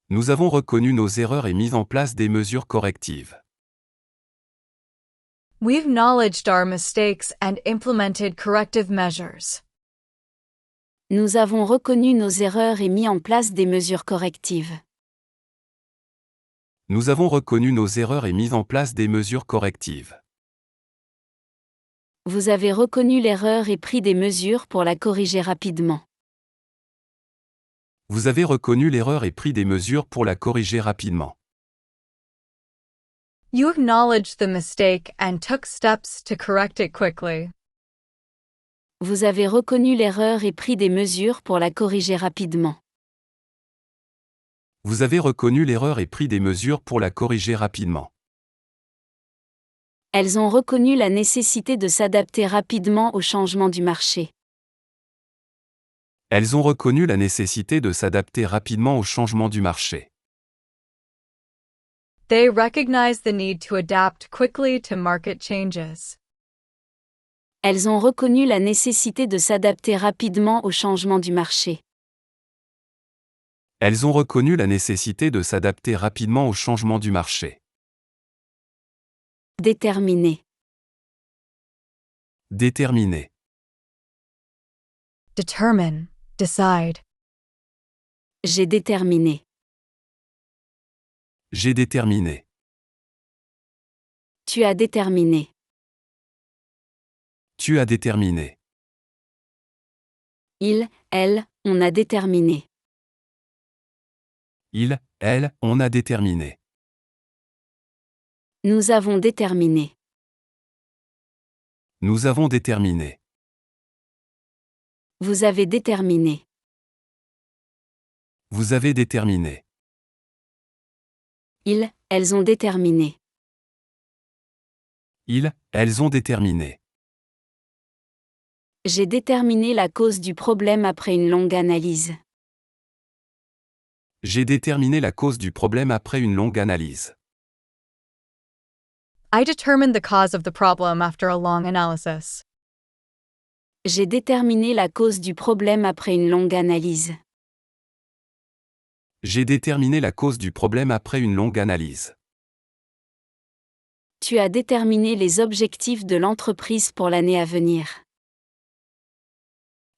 Nous avons reconnu nos erreurs et mis en place des mesures correctives. We acknowledged our mistakes and implemented corrective measures. Nous avons reconnu nos erreurs et mis en place des mesures correctives. Nous avons reconnu nos erreurs et mis en place des mesures correctives. Vous avez reconnu l'erreur et pris des mesures pour la corriger rapidement. Vous avez reconnu l'erreur et pris des mesures pour la corriger rapidement. You acknowledged the mistake and took steps to correct it quickly. Vous avez reconnu l'erreur et pris des mesures pour la corriger rapidement. Vous avez reconnu l'erreur et pris des mesures pour la corriger rapidement. Elles ont reconnu la nécessité de s'adapter rapidement aux changements du marché. Elles ont reconnu la nécessité de s'adapter rapidement aux changements du marché. They recognized the need to adapt quickly to market changes. Elles ont reconnu la nécessité de s'adapter rapidement aux changements du marché. Elles ont reconnu la nécessité de s'adapter rapidement aux changements du marché. Déterminer. Déterminer. Determine, decide. J'ai déterminé. J'ai déterminé. Tu as déterminé. Tu as déterminé. Il, elle, on a déterminé. Il, elle, on a déterminé. Nous avons déterminé. Nous avons déterminé. Vous avez déterminé. Vous avez déterminé. Ils, elles ont déterminé. Ils, elles ont déterminé. J'ai déterminé la cause du problème après une longue analyse. J'ai déterminé la cause du problème après une longue analyse. I determined the cause of the problem after a long analysis. J'ai déterminé la cause du problème après une longue analyse. J'ai déterminé la cause du problème après une longue analyse. Tu as déterminé les objectifs de l'entreprise pour l'année à venir.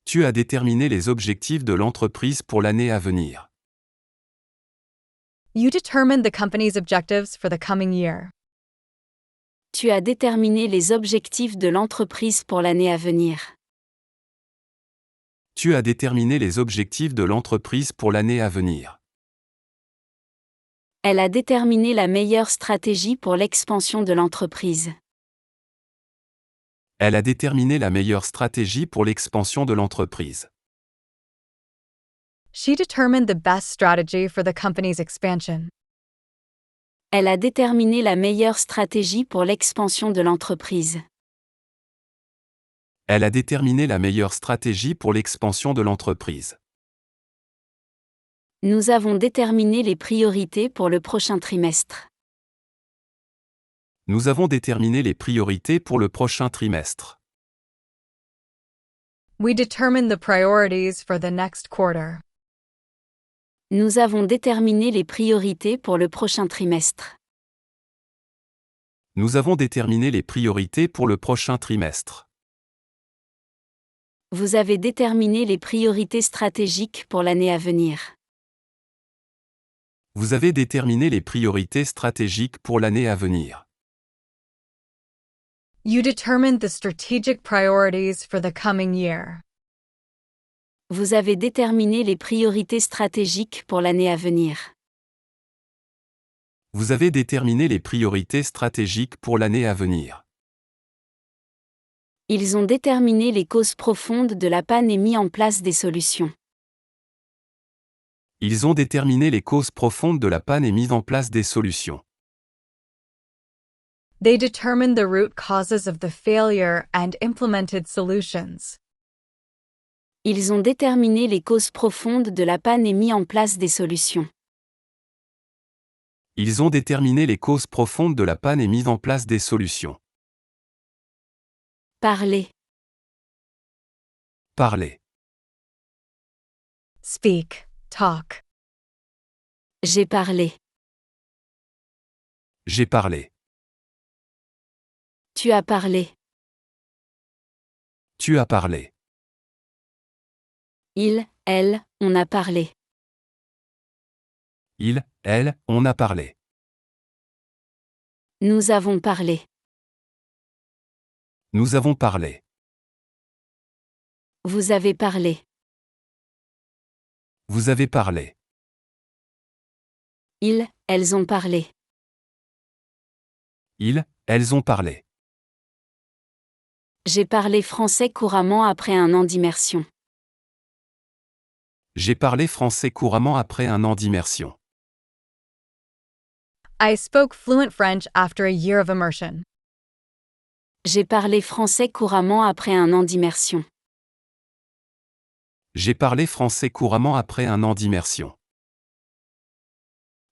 Tu as déterminé les objectifs de l'entreprise pour l'année à venir. You determined the company's objectives for the coming year. Tu as déterminé les objectifs de l'entreprise pour l'année à venir. Tu as déterminé les objectifs de l'entreprise pour l'année à venir. Elle a déterminé la meilleure stratégie pour l'expansion de l'entreprise. Elle a déterminé la meilleure stratégie pour l'expansion de l'entreprise. She determined the best strategy for the company's expansion. Elle a déterminé la meilleure stratégie pour l'expansion de l'entreprise. Elle a déterminé la meilleure stratégie pour l'expansion de l'entreprise. Nous avons déterminé les priorités pour le prochain trimestre. Nous avons déterminé les priorités pour le prochain trimestre. We determined the priorities for the next quarter. Nous avons déterminé les priorités pour le prochain trimestre. Nous avons déterminé les priorités pour le prochain trimestre. Vous avez déterminé les priorités stratégiques pour l'année à venir. Vous avez déterminé les priorités stratégiques pour l'année à venir. You determined the strategic priorities for the coming year. Vous avez déterminé les priorités stratégiques pour l'année à venir. Vous avez déterminé les priorités stratégiques pour l'année à venir. Ils ont déterminé les causes profondes de la panne et mis en place des solutions. Ils ont déterminé les causes profondes de la panne et mis en place des solutions. They determined the root causes of the failure and implemented solutions. Ils ont déterminé les causes profondes de la panne et mis en place des solutions. Ils ont déterminé les causes profondes de la panne et mis en place des solutions. Parler. Parler. Speak, talk. J'ai parlé. J'ai parlé. Tu as parlé. Tu as parlé. Il, elle, on a parlé. Il, elle, on a parlé. Nous avons parlé. Nous avons parlé. Vous avez parlé. Vous avez parlé. Ils, elles ont parlé. Ils, elles ont parlé. J'ai parlé français couramment après un an d'immersion. J'ai parlé français couramment après un an d'immersion. I spoke fluent French after a year of immersion. J'ai parlé français couramment après un an d'immersion. J'ai parlé français couramment après un an d'immersion.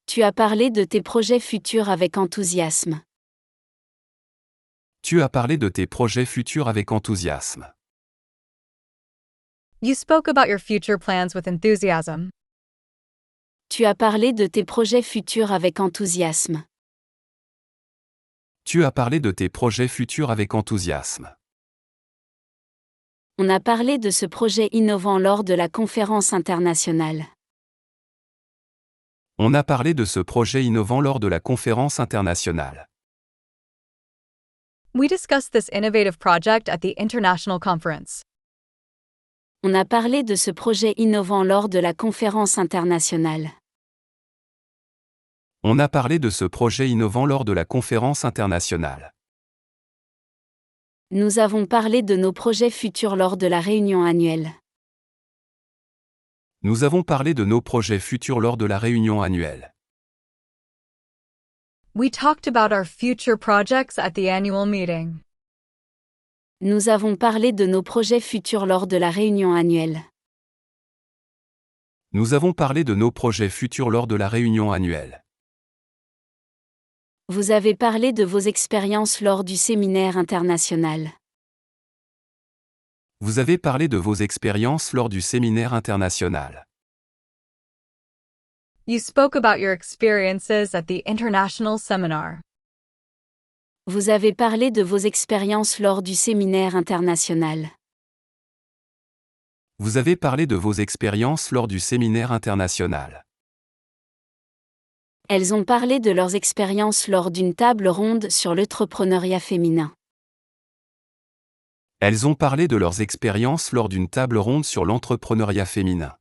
Tu as parlé de tes projets futurs avec enthousiasme. Tu as parlé de tes projets futurs avec enthousiasme. You spoke about your future plans with enthusiasm. Tu as parlé de tes projets futurs avec enthousiasme. Tu as parlé de tes projets futurs avec enthousiasme. On a parlé de ce projet innovant lors de la conférence internationale. On a parlé de ce projet innovant lors de la conférence internationale. We discussed this innovative project at the international conference. On a parlé de ce projet innovant lors de la conférence internationale. On a parlé de ce projet innovant lors de la conférence internationale. Nous avons parlé de nos projets futurs lors de la réunion annuelle. Nous avons parlé de nos projets futurs lors de la réunion annuelle. We talked about our future projects at the annual meeting. Nous avons parlé de nos projets futurs lors de la réunion annuelle. Nous avons parlé de nos projets futurs lors de la réunion annuelle. Vous avez parlé de vos expériences lors du séminaire international. Vous avez parlé de vos expériences lors du séminaire international. You spoke about your experiences at the international seminar. Vous avez parlé de vos expériences lors du séminaire international. Vous avez parlé de vos expériences lors du séminaire international. Elles ont parlé de leurs expériences lors d'une table ronde sur l'entrepreneuriat féminin. Elles ont parlé de leurs expériences lors d'une table ronde sur l'entrepreneuriat féminin.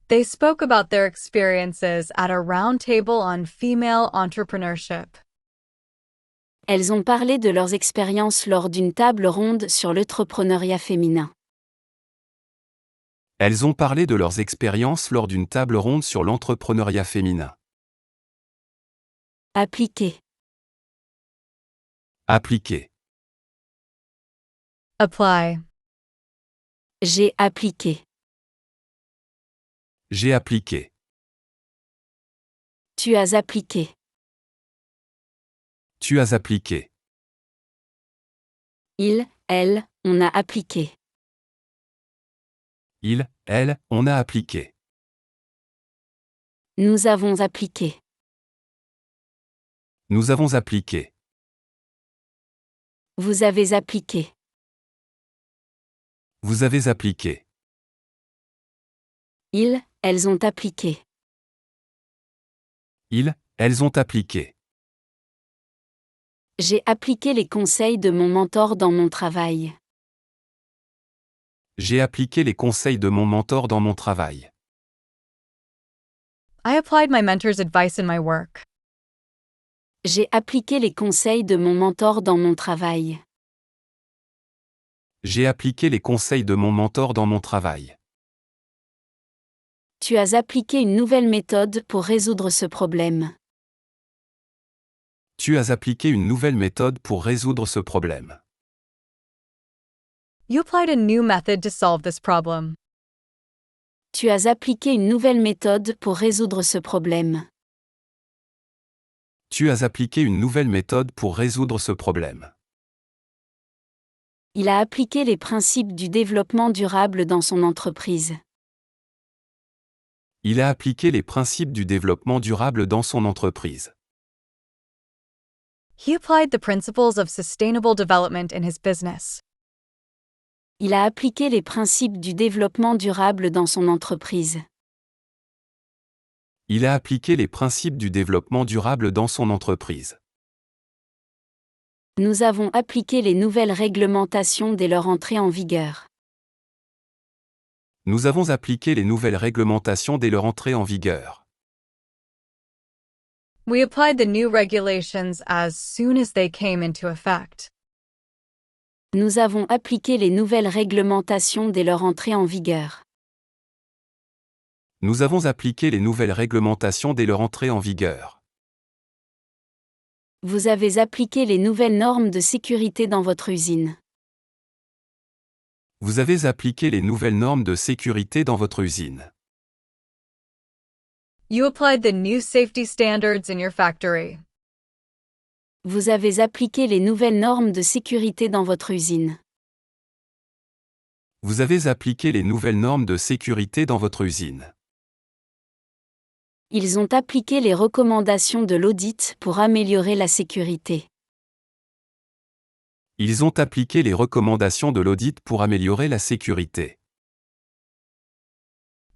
They spoke about their experiences at a roundtable on female entrepreneurship. Elles ont parlé de leurs expériences lors d'une table ronde sur l'entrepreneuriat féminin. Elles ont parlé de leurs expériences lors d'une table ronde sur l'entrepreneuriat féminin. Appliquer. Appliquer. Apply. J'ai appliqué. J'ai appliqué. Tu as appliqué. Tu as appliqué. Il, elle, on a appliqué. Il, elle, on a appliqué. Nous avons appliqué. Nous avons appliqué. Vous avez appliqué. Vous avez appliqué. Elles ont appliqué. Elles ont appliqué. J'ai appliqué les conseils de mon mentor dans mon travail. J'ai appliqué les conseils de mon mentor dans mon travail. I applied my mentor's advice in my work. J'ai appliqué les conseils de mon mentor dans mon travail. J'ai appliqué les conseils de mon mentor dans mon travail. Tu as appliqué une nouvelle méthode pour résoudre ce problème. Tu as appliqué une nouvelle méthode pour résoudre ce problème. You applied a new method to solve this problem. Tu as appliqué une nouvelle méthode pour résoudre ce problème. Tu as appliqué une nouvelle méthode pour résoudre ce problème. Il a appliqué les principes du développement durable dans son entreprise. Il a appliqué les principes du développement durable dans son entreprise. He applied the principles of sustainable development in his business. Il a appliqué les principes du développement durable dans son entreprise. Il a appliqué les principes du développement durable dans son entreprise. Nous avons appliqué les nouvelles réglementations dès leur entrée en vigueur. Nous avons appliqué les nouvelles réglementations dès leur entrée en vigueur. We applied the new regulations as soon as they came into effect. Nous avons appliqué les nouvelles réglementations dès leur entrée en vigueur. Nous avons appliqué les nouvelles réglementations dès leur entrée en vigueur. Vous avez appliqué les nouvelles normes de sécurité dans votre usine. Vous avez appliqué les nouvelles normes de sécurité dans votre usine. You applied the new safety standards in your factory. Vous avez appliqué les nouvelles normes de sécurité dans votre usine. Vous avez appliqué les nouvelles normes de sécurité dans votre usine. Ils ont appliqué les recommandations de l'audit pour améliorer la sécurité. Ils ont appliqué les recommandations de l'audit pour améliorer la sécurité.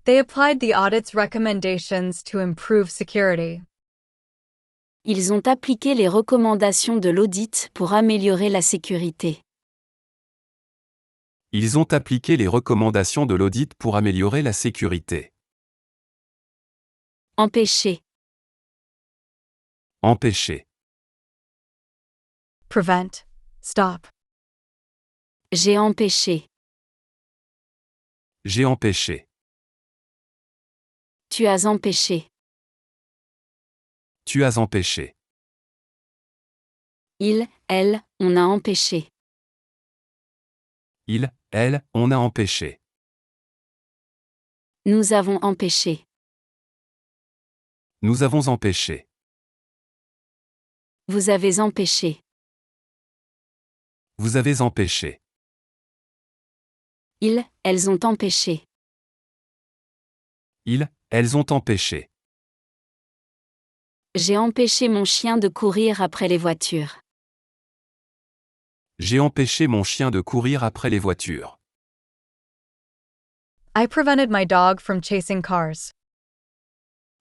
They applied the audit's recommendations to improve security. Ils ont appliqué les recommandations de l'audit pour améliorer la sécurité. Ils ont appliqué les recommandations de l'audit pour améliorer la sécurité. Empêcher. Empêcher. Prevent. Stop. J'ai empêché. J'ai empêché. Tu as empêché. Tu as empêché. Elle, on a empêché. Elle, on a empêché. Nous avons empêché. Nous avons empêché. Vous avez empêché. Vous avez empêché. Elles ont empêché. Elles ont empêché. J'ai empêché mon chien de courir après les voitures. J'ai empêché mon chien de courir après les voitures. I prevented my dog from chasing cars.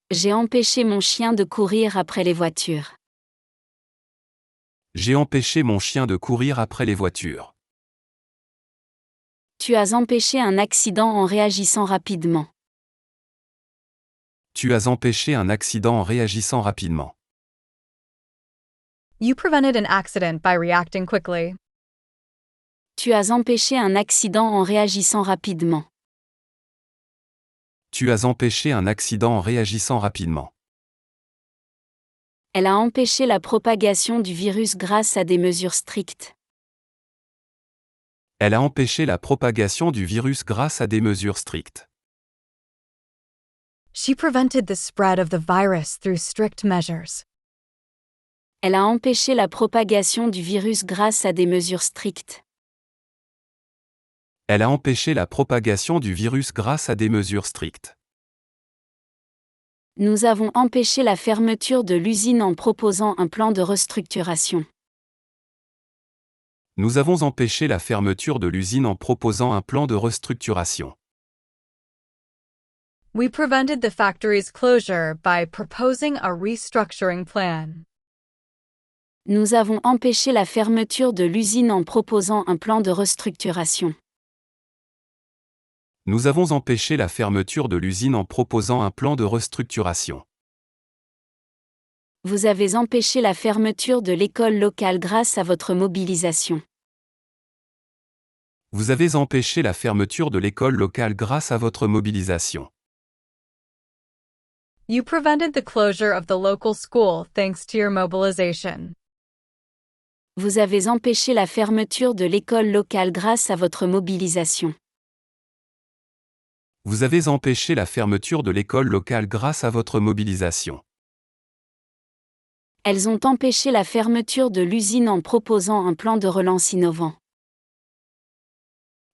J'ai empêché mon chien de courir après les voitures. J'ai empêché mon chien de courir après les voitures. Tu as empêché un accident en réagissant rapidement. Tu as empêché un accident en réagissant rapidement. You prevented an accident by reacting quickly. Tu as empêché un accident en réagissant rapidement. Tu as empêché un accident en réagissant rapidement. Elle a empêché la propagation du virus grâce à des mesures strictes. Elle a empêché la propagation du virus grâce à des mesures strictes. She prevented the spread of the virus through strict measures. Elle a empêché la propagation du virus grâce à des mesures strictes. Elle a empêché la propagation du virus grâce à des mesures strictes. Nous avons empêché la fermeture de l'usine en proposant un plan de restructuration. Nous avons empêché la fermeture de l'usine en proposant un plan de restructuration. We prevented the factory's closure by proposing a restructuring plan. Nous avons empêché la fermeture de l'usine en proposant un plan de restructuration. Nous avons empêché la fermeture de l'usine en proposant un plan de restructuration. Vous avez empêché la fermeture de l'école locale grâce à votre mobilisation. Vous avez empêché la fermeture de l'école locale grâce à votre mobilisation. You prevented the closure of the local school thanks to your mobilization. Vous avez empêché la fermeture de l'école locale grâce à votre mobilisation. Vous avez empêché la fermeture de l'école locale grâce à votre mobilisation. Elles ont empêché la fermeture de l'usine en proposant un plan de relance innovant.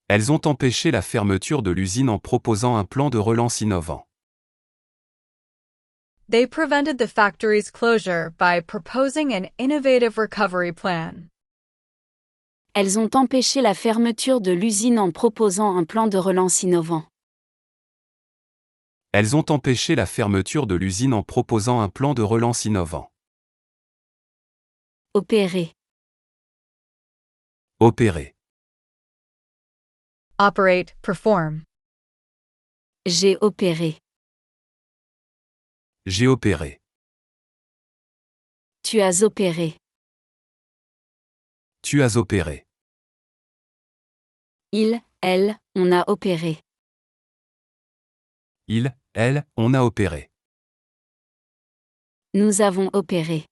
Elles ont empêché la fermeture de l'usine en proposant un plan de relance innovant. They prevented the factory's closure by proposing an innovative recovery plan. Elles ont empêché la fermeture de l'usine en proposant un plan de relance innovant. Elles ont empêché la fermeture de l'usine en proposant un plan de relance innovant. Opérer. Opérer. Operate, perform. J'ai opéré. J'ai opéré. Tu as opéré. Tu as opéré. Il, elle, on a opéré. Il, elle, on a opéré. Nous avons opéré.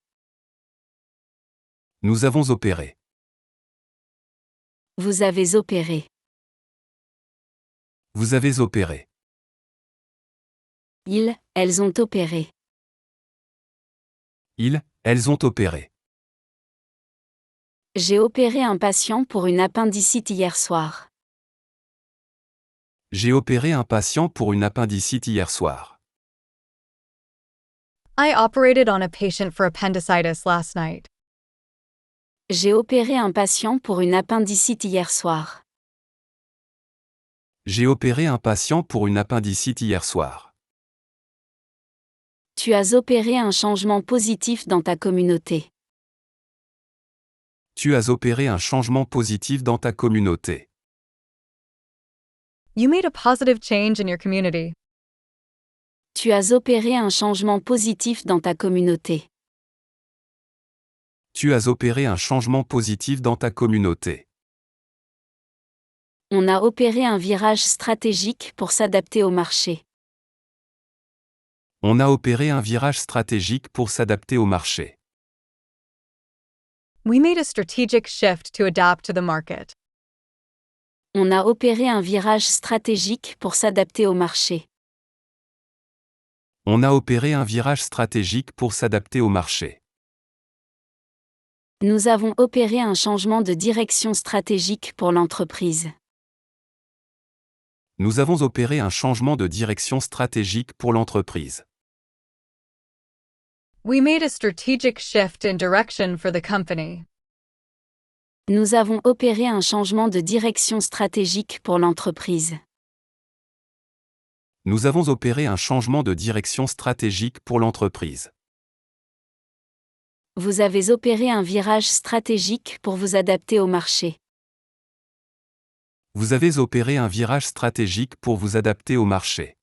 Nous avons opéré. Vous avez opéré. Vous avez opéré. Ils, elles ont opéré. Ils, elles ont opéré. J'ai opéré un patient pour une appendicite hier soir. J'ai opéré un patient pour une appendicite hier soir. I operated on a patient for appendicitis last night. J'ai opéré un patient pour une appendicite hier soir. J'ai opéré un patient pour une appendicite hier soir. Tu as opéré un changement positif dans ta communauté. Tu as opéré un changement positif dans ta communauté. You made a positive change in your community. Tu as opéré un changement positif dans ta communauté. Tu as opéré un changement positif dans ta communauté. On a opéré un virage stratégique pour s'adapter au marché. On a opéré un virage stratégique pour s'adapter au marché. We made a strategic shift to adapt to the market. On a opéré un virage stratégique pour s'adapter au marché. On a opéré un virage stratégique pour s'adapter au marché. Nous avons opéré un changement de direction stratégique pour l'entreprise. Nous avons opéré un changement de direction stratégique pour l'entreprise. We made a strategic shift in direction for the company. Nous avons opéré un changement de direction stratégique pour l'entreprise. Nous avons opéré un changement de direction stratégique pour l'entreprise. Vous avez opéré un virage stratégique pour vous adapter au marché. Vous avez opéré un virage stratégique pour vous adapter au marché.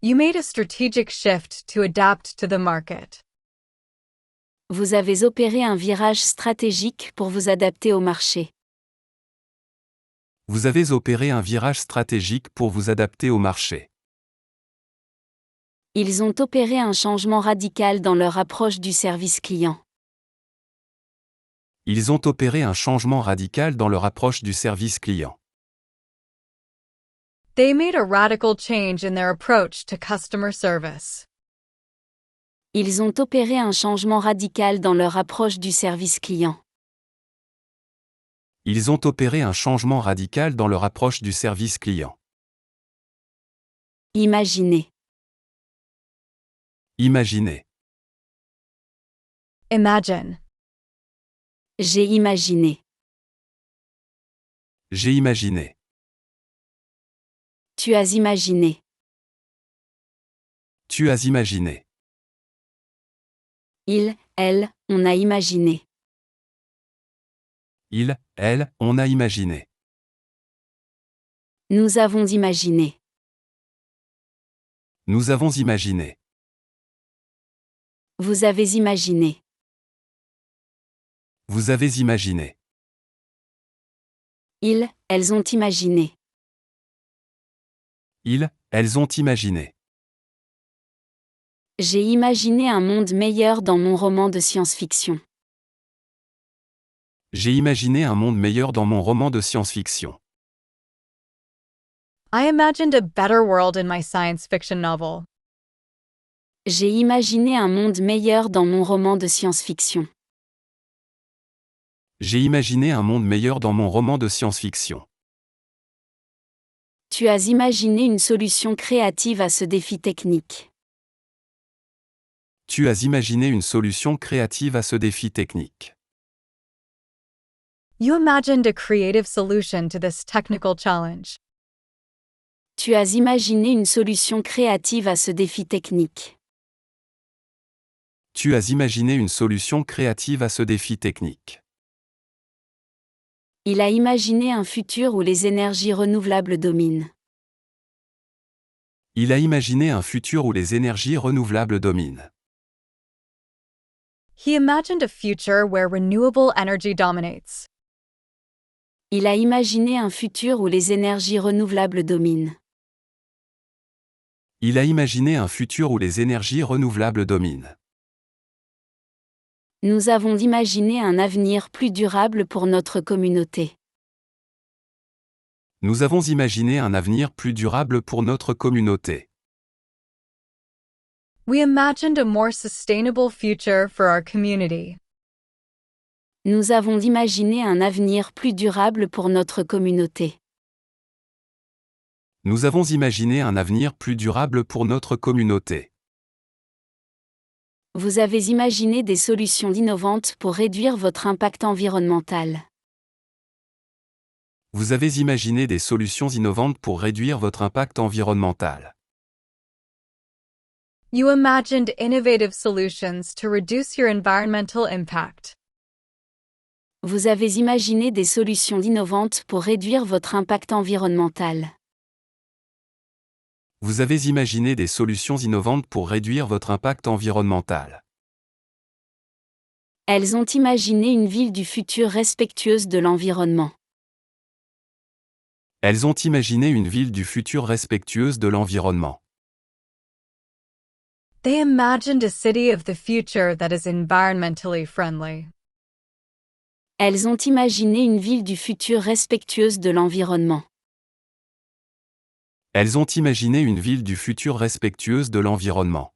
You made a strategic shift to adapt to the market. Vous avez opéré un virage stratégique pour vous adapter au marché. Vous avez opéré un virage stratégique pour vous adapter au marché. Ils ont opéré un changement radical dans leur approche du service client. Ils ont opéré un changement radical dans leur approche du service client. They made a radical change in their approach to customer service. Ils ont opéré un changement radical dans leur approche du service client. Ils ont opéré un changement radical dans leur approche du service client. Imaginez. Imaginez. Imagine. J'ai imaginé. J'ai imaginé. Tu as imaginé. Tu as imaginé. Il, elle, on a imaginé. Il, elle, on a imaginé. Nous avons imaginé. Nous avons imaginé. Vous avez imaginé. Vous avez imaginé. Ils, elles ont imaginé. Ils, elles ont imaginé. J'ai imaginé un monde meilleur dans mon roman de science-fiction. J'ai imaginé un monde meilleur dans mon roman de science-fiction. I imagined a better world in my science fiction novel. J'ai imaginé un monde meilleur dans mon roman de science-fiction. J'ai imaginé un monde meilleur dans mon roman de science-fiction. Tu as imaginé une solution créative à ce défi technique. Tu as imaginé une solution créative à ce défi technique. You imagined a creative solution to this technical challenge. Tu as imaginé une solution créative à ce défi technique. Tu as imaginé une solution créative à ce défi technique. Il a imaginé un futur où les énergies renouvelables dominent. Il a imaginé un futur où les énergies renouvelables dominent. He imagined a future where renewable energy dominates. Il a imaginé un futur où les énergies renouvelables dominent. Il a imaginé un futur où les énergies renouvelables dominent. Nous avons imaginé un avenir plus durable pour notre communauté. Nous avons imaginé un avenir plus durable pour notre communauté. We imagined a more sustainable future for our community. Nous avons imaginé un avenir plus durable pour notre communauté. Nous avons imaginé un avenir plus durable pour notre communauté. Vous avez imaginé des solutions innovantes pour réduire votre impact environnemental. Vous avez imaginé des solutions innovantes pour réduire votre impact environnemental. You imagined innovative solutions to reduce your environmental impact. Vous avez imaginé des solutions innovantes pour réduire votre impact environnemental. Vous avez imaginé des solutions innovantes pour réduire votre impact environnemental. Elles ont imaginé une ville du futur respectueuse de l'environnement. Elles ont imaginé une ville du futur respectueuse de l'environnement. They imagined a city of the future that is environmentally friendly. Elles ont imaginé une ville du futur respectueuse de l'environnement. Elles ont imaginé une ville du futur respectueuse de l'environnement.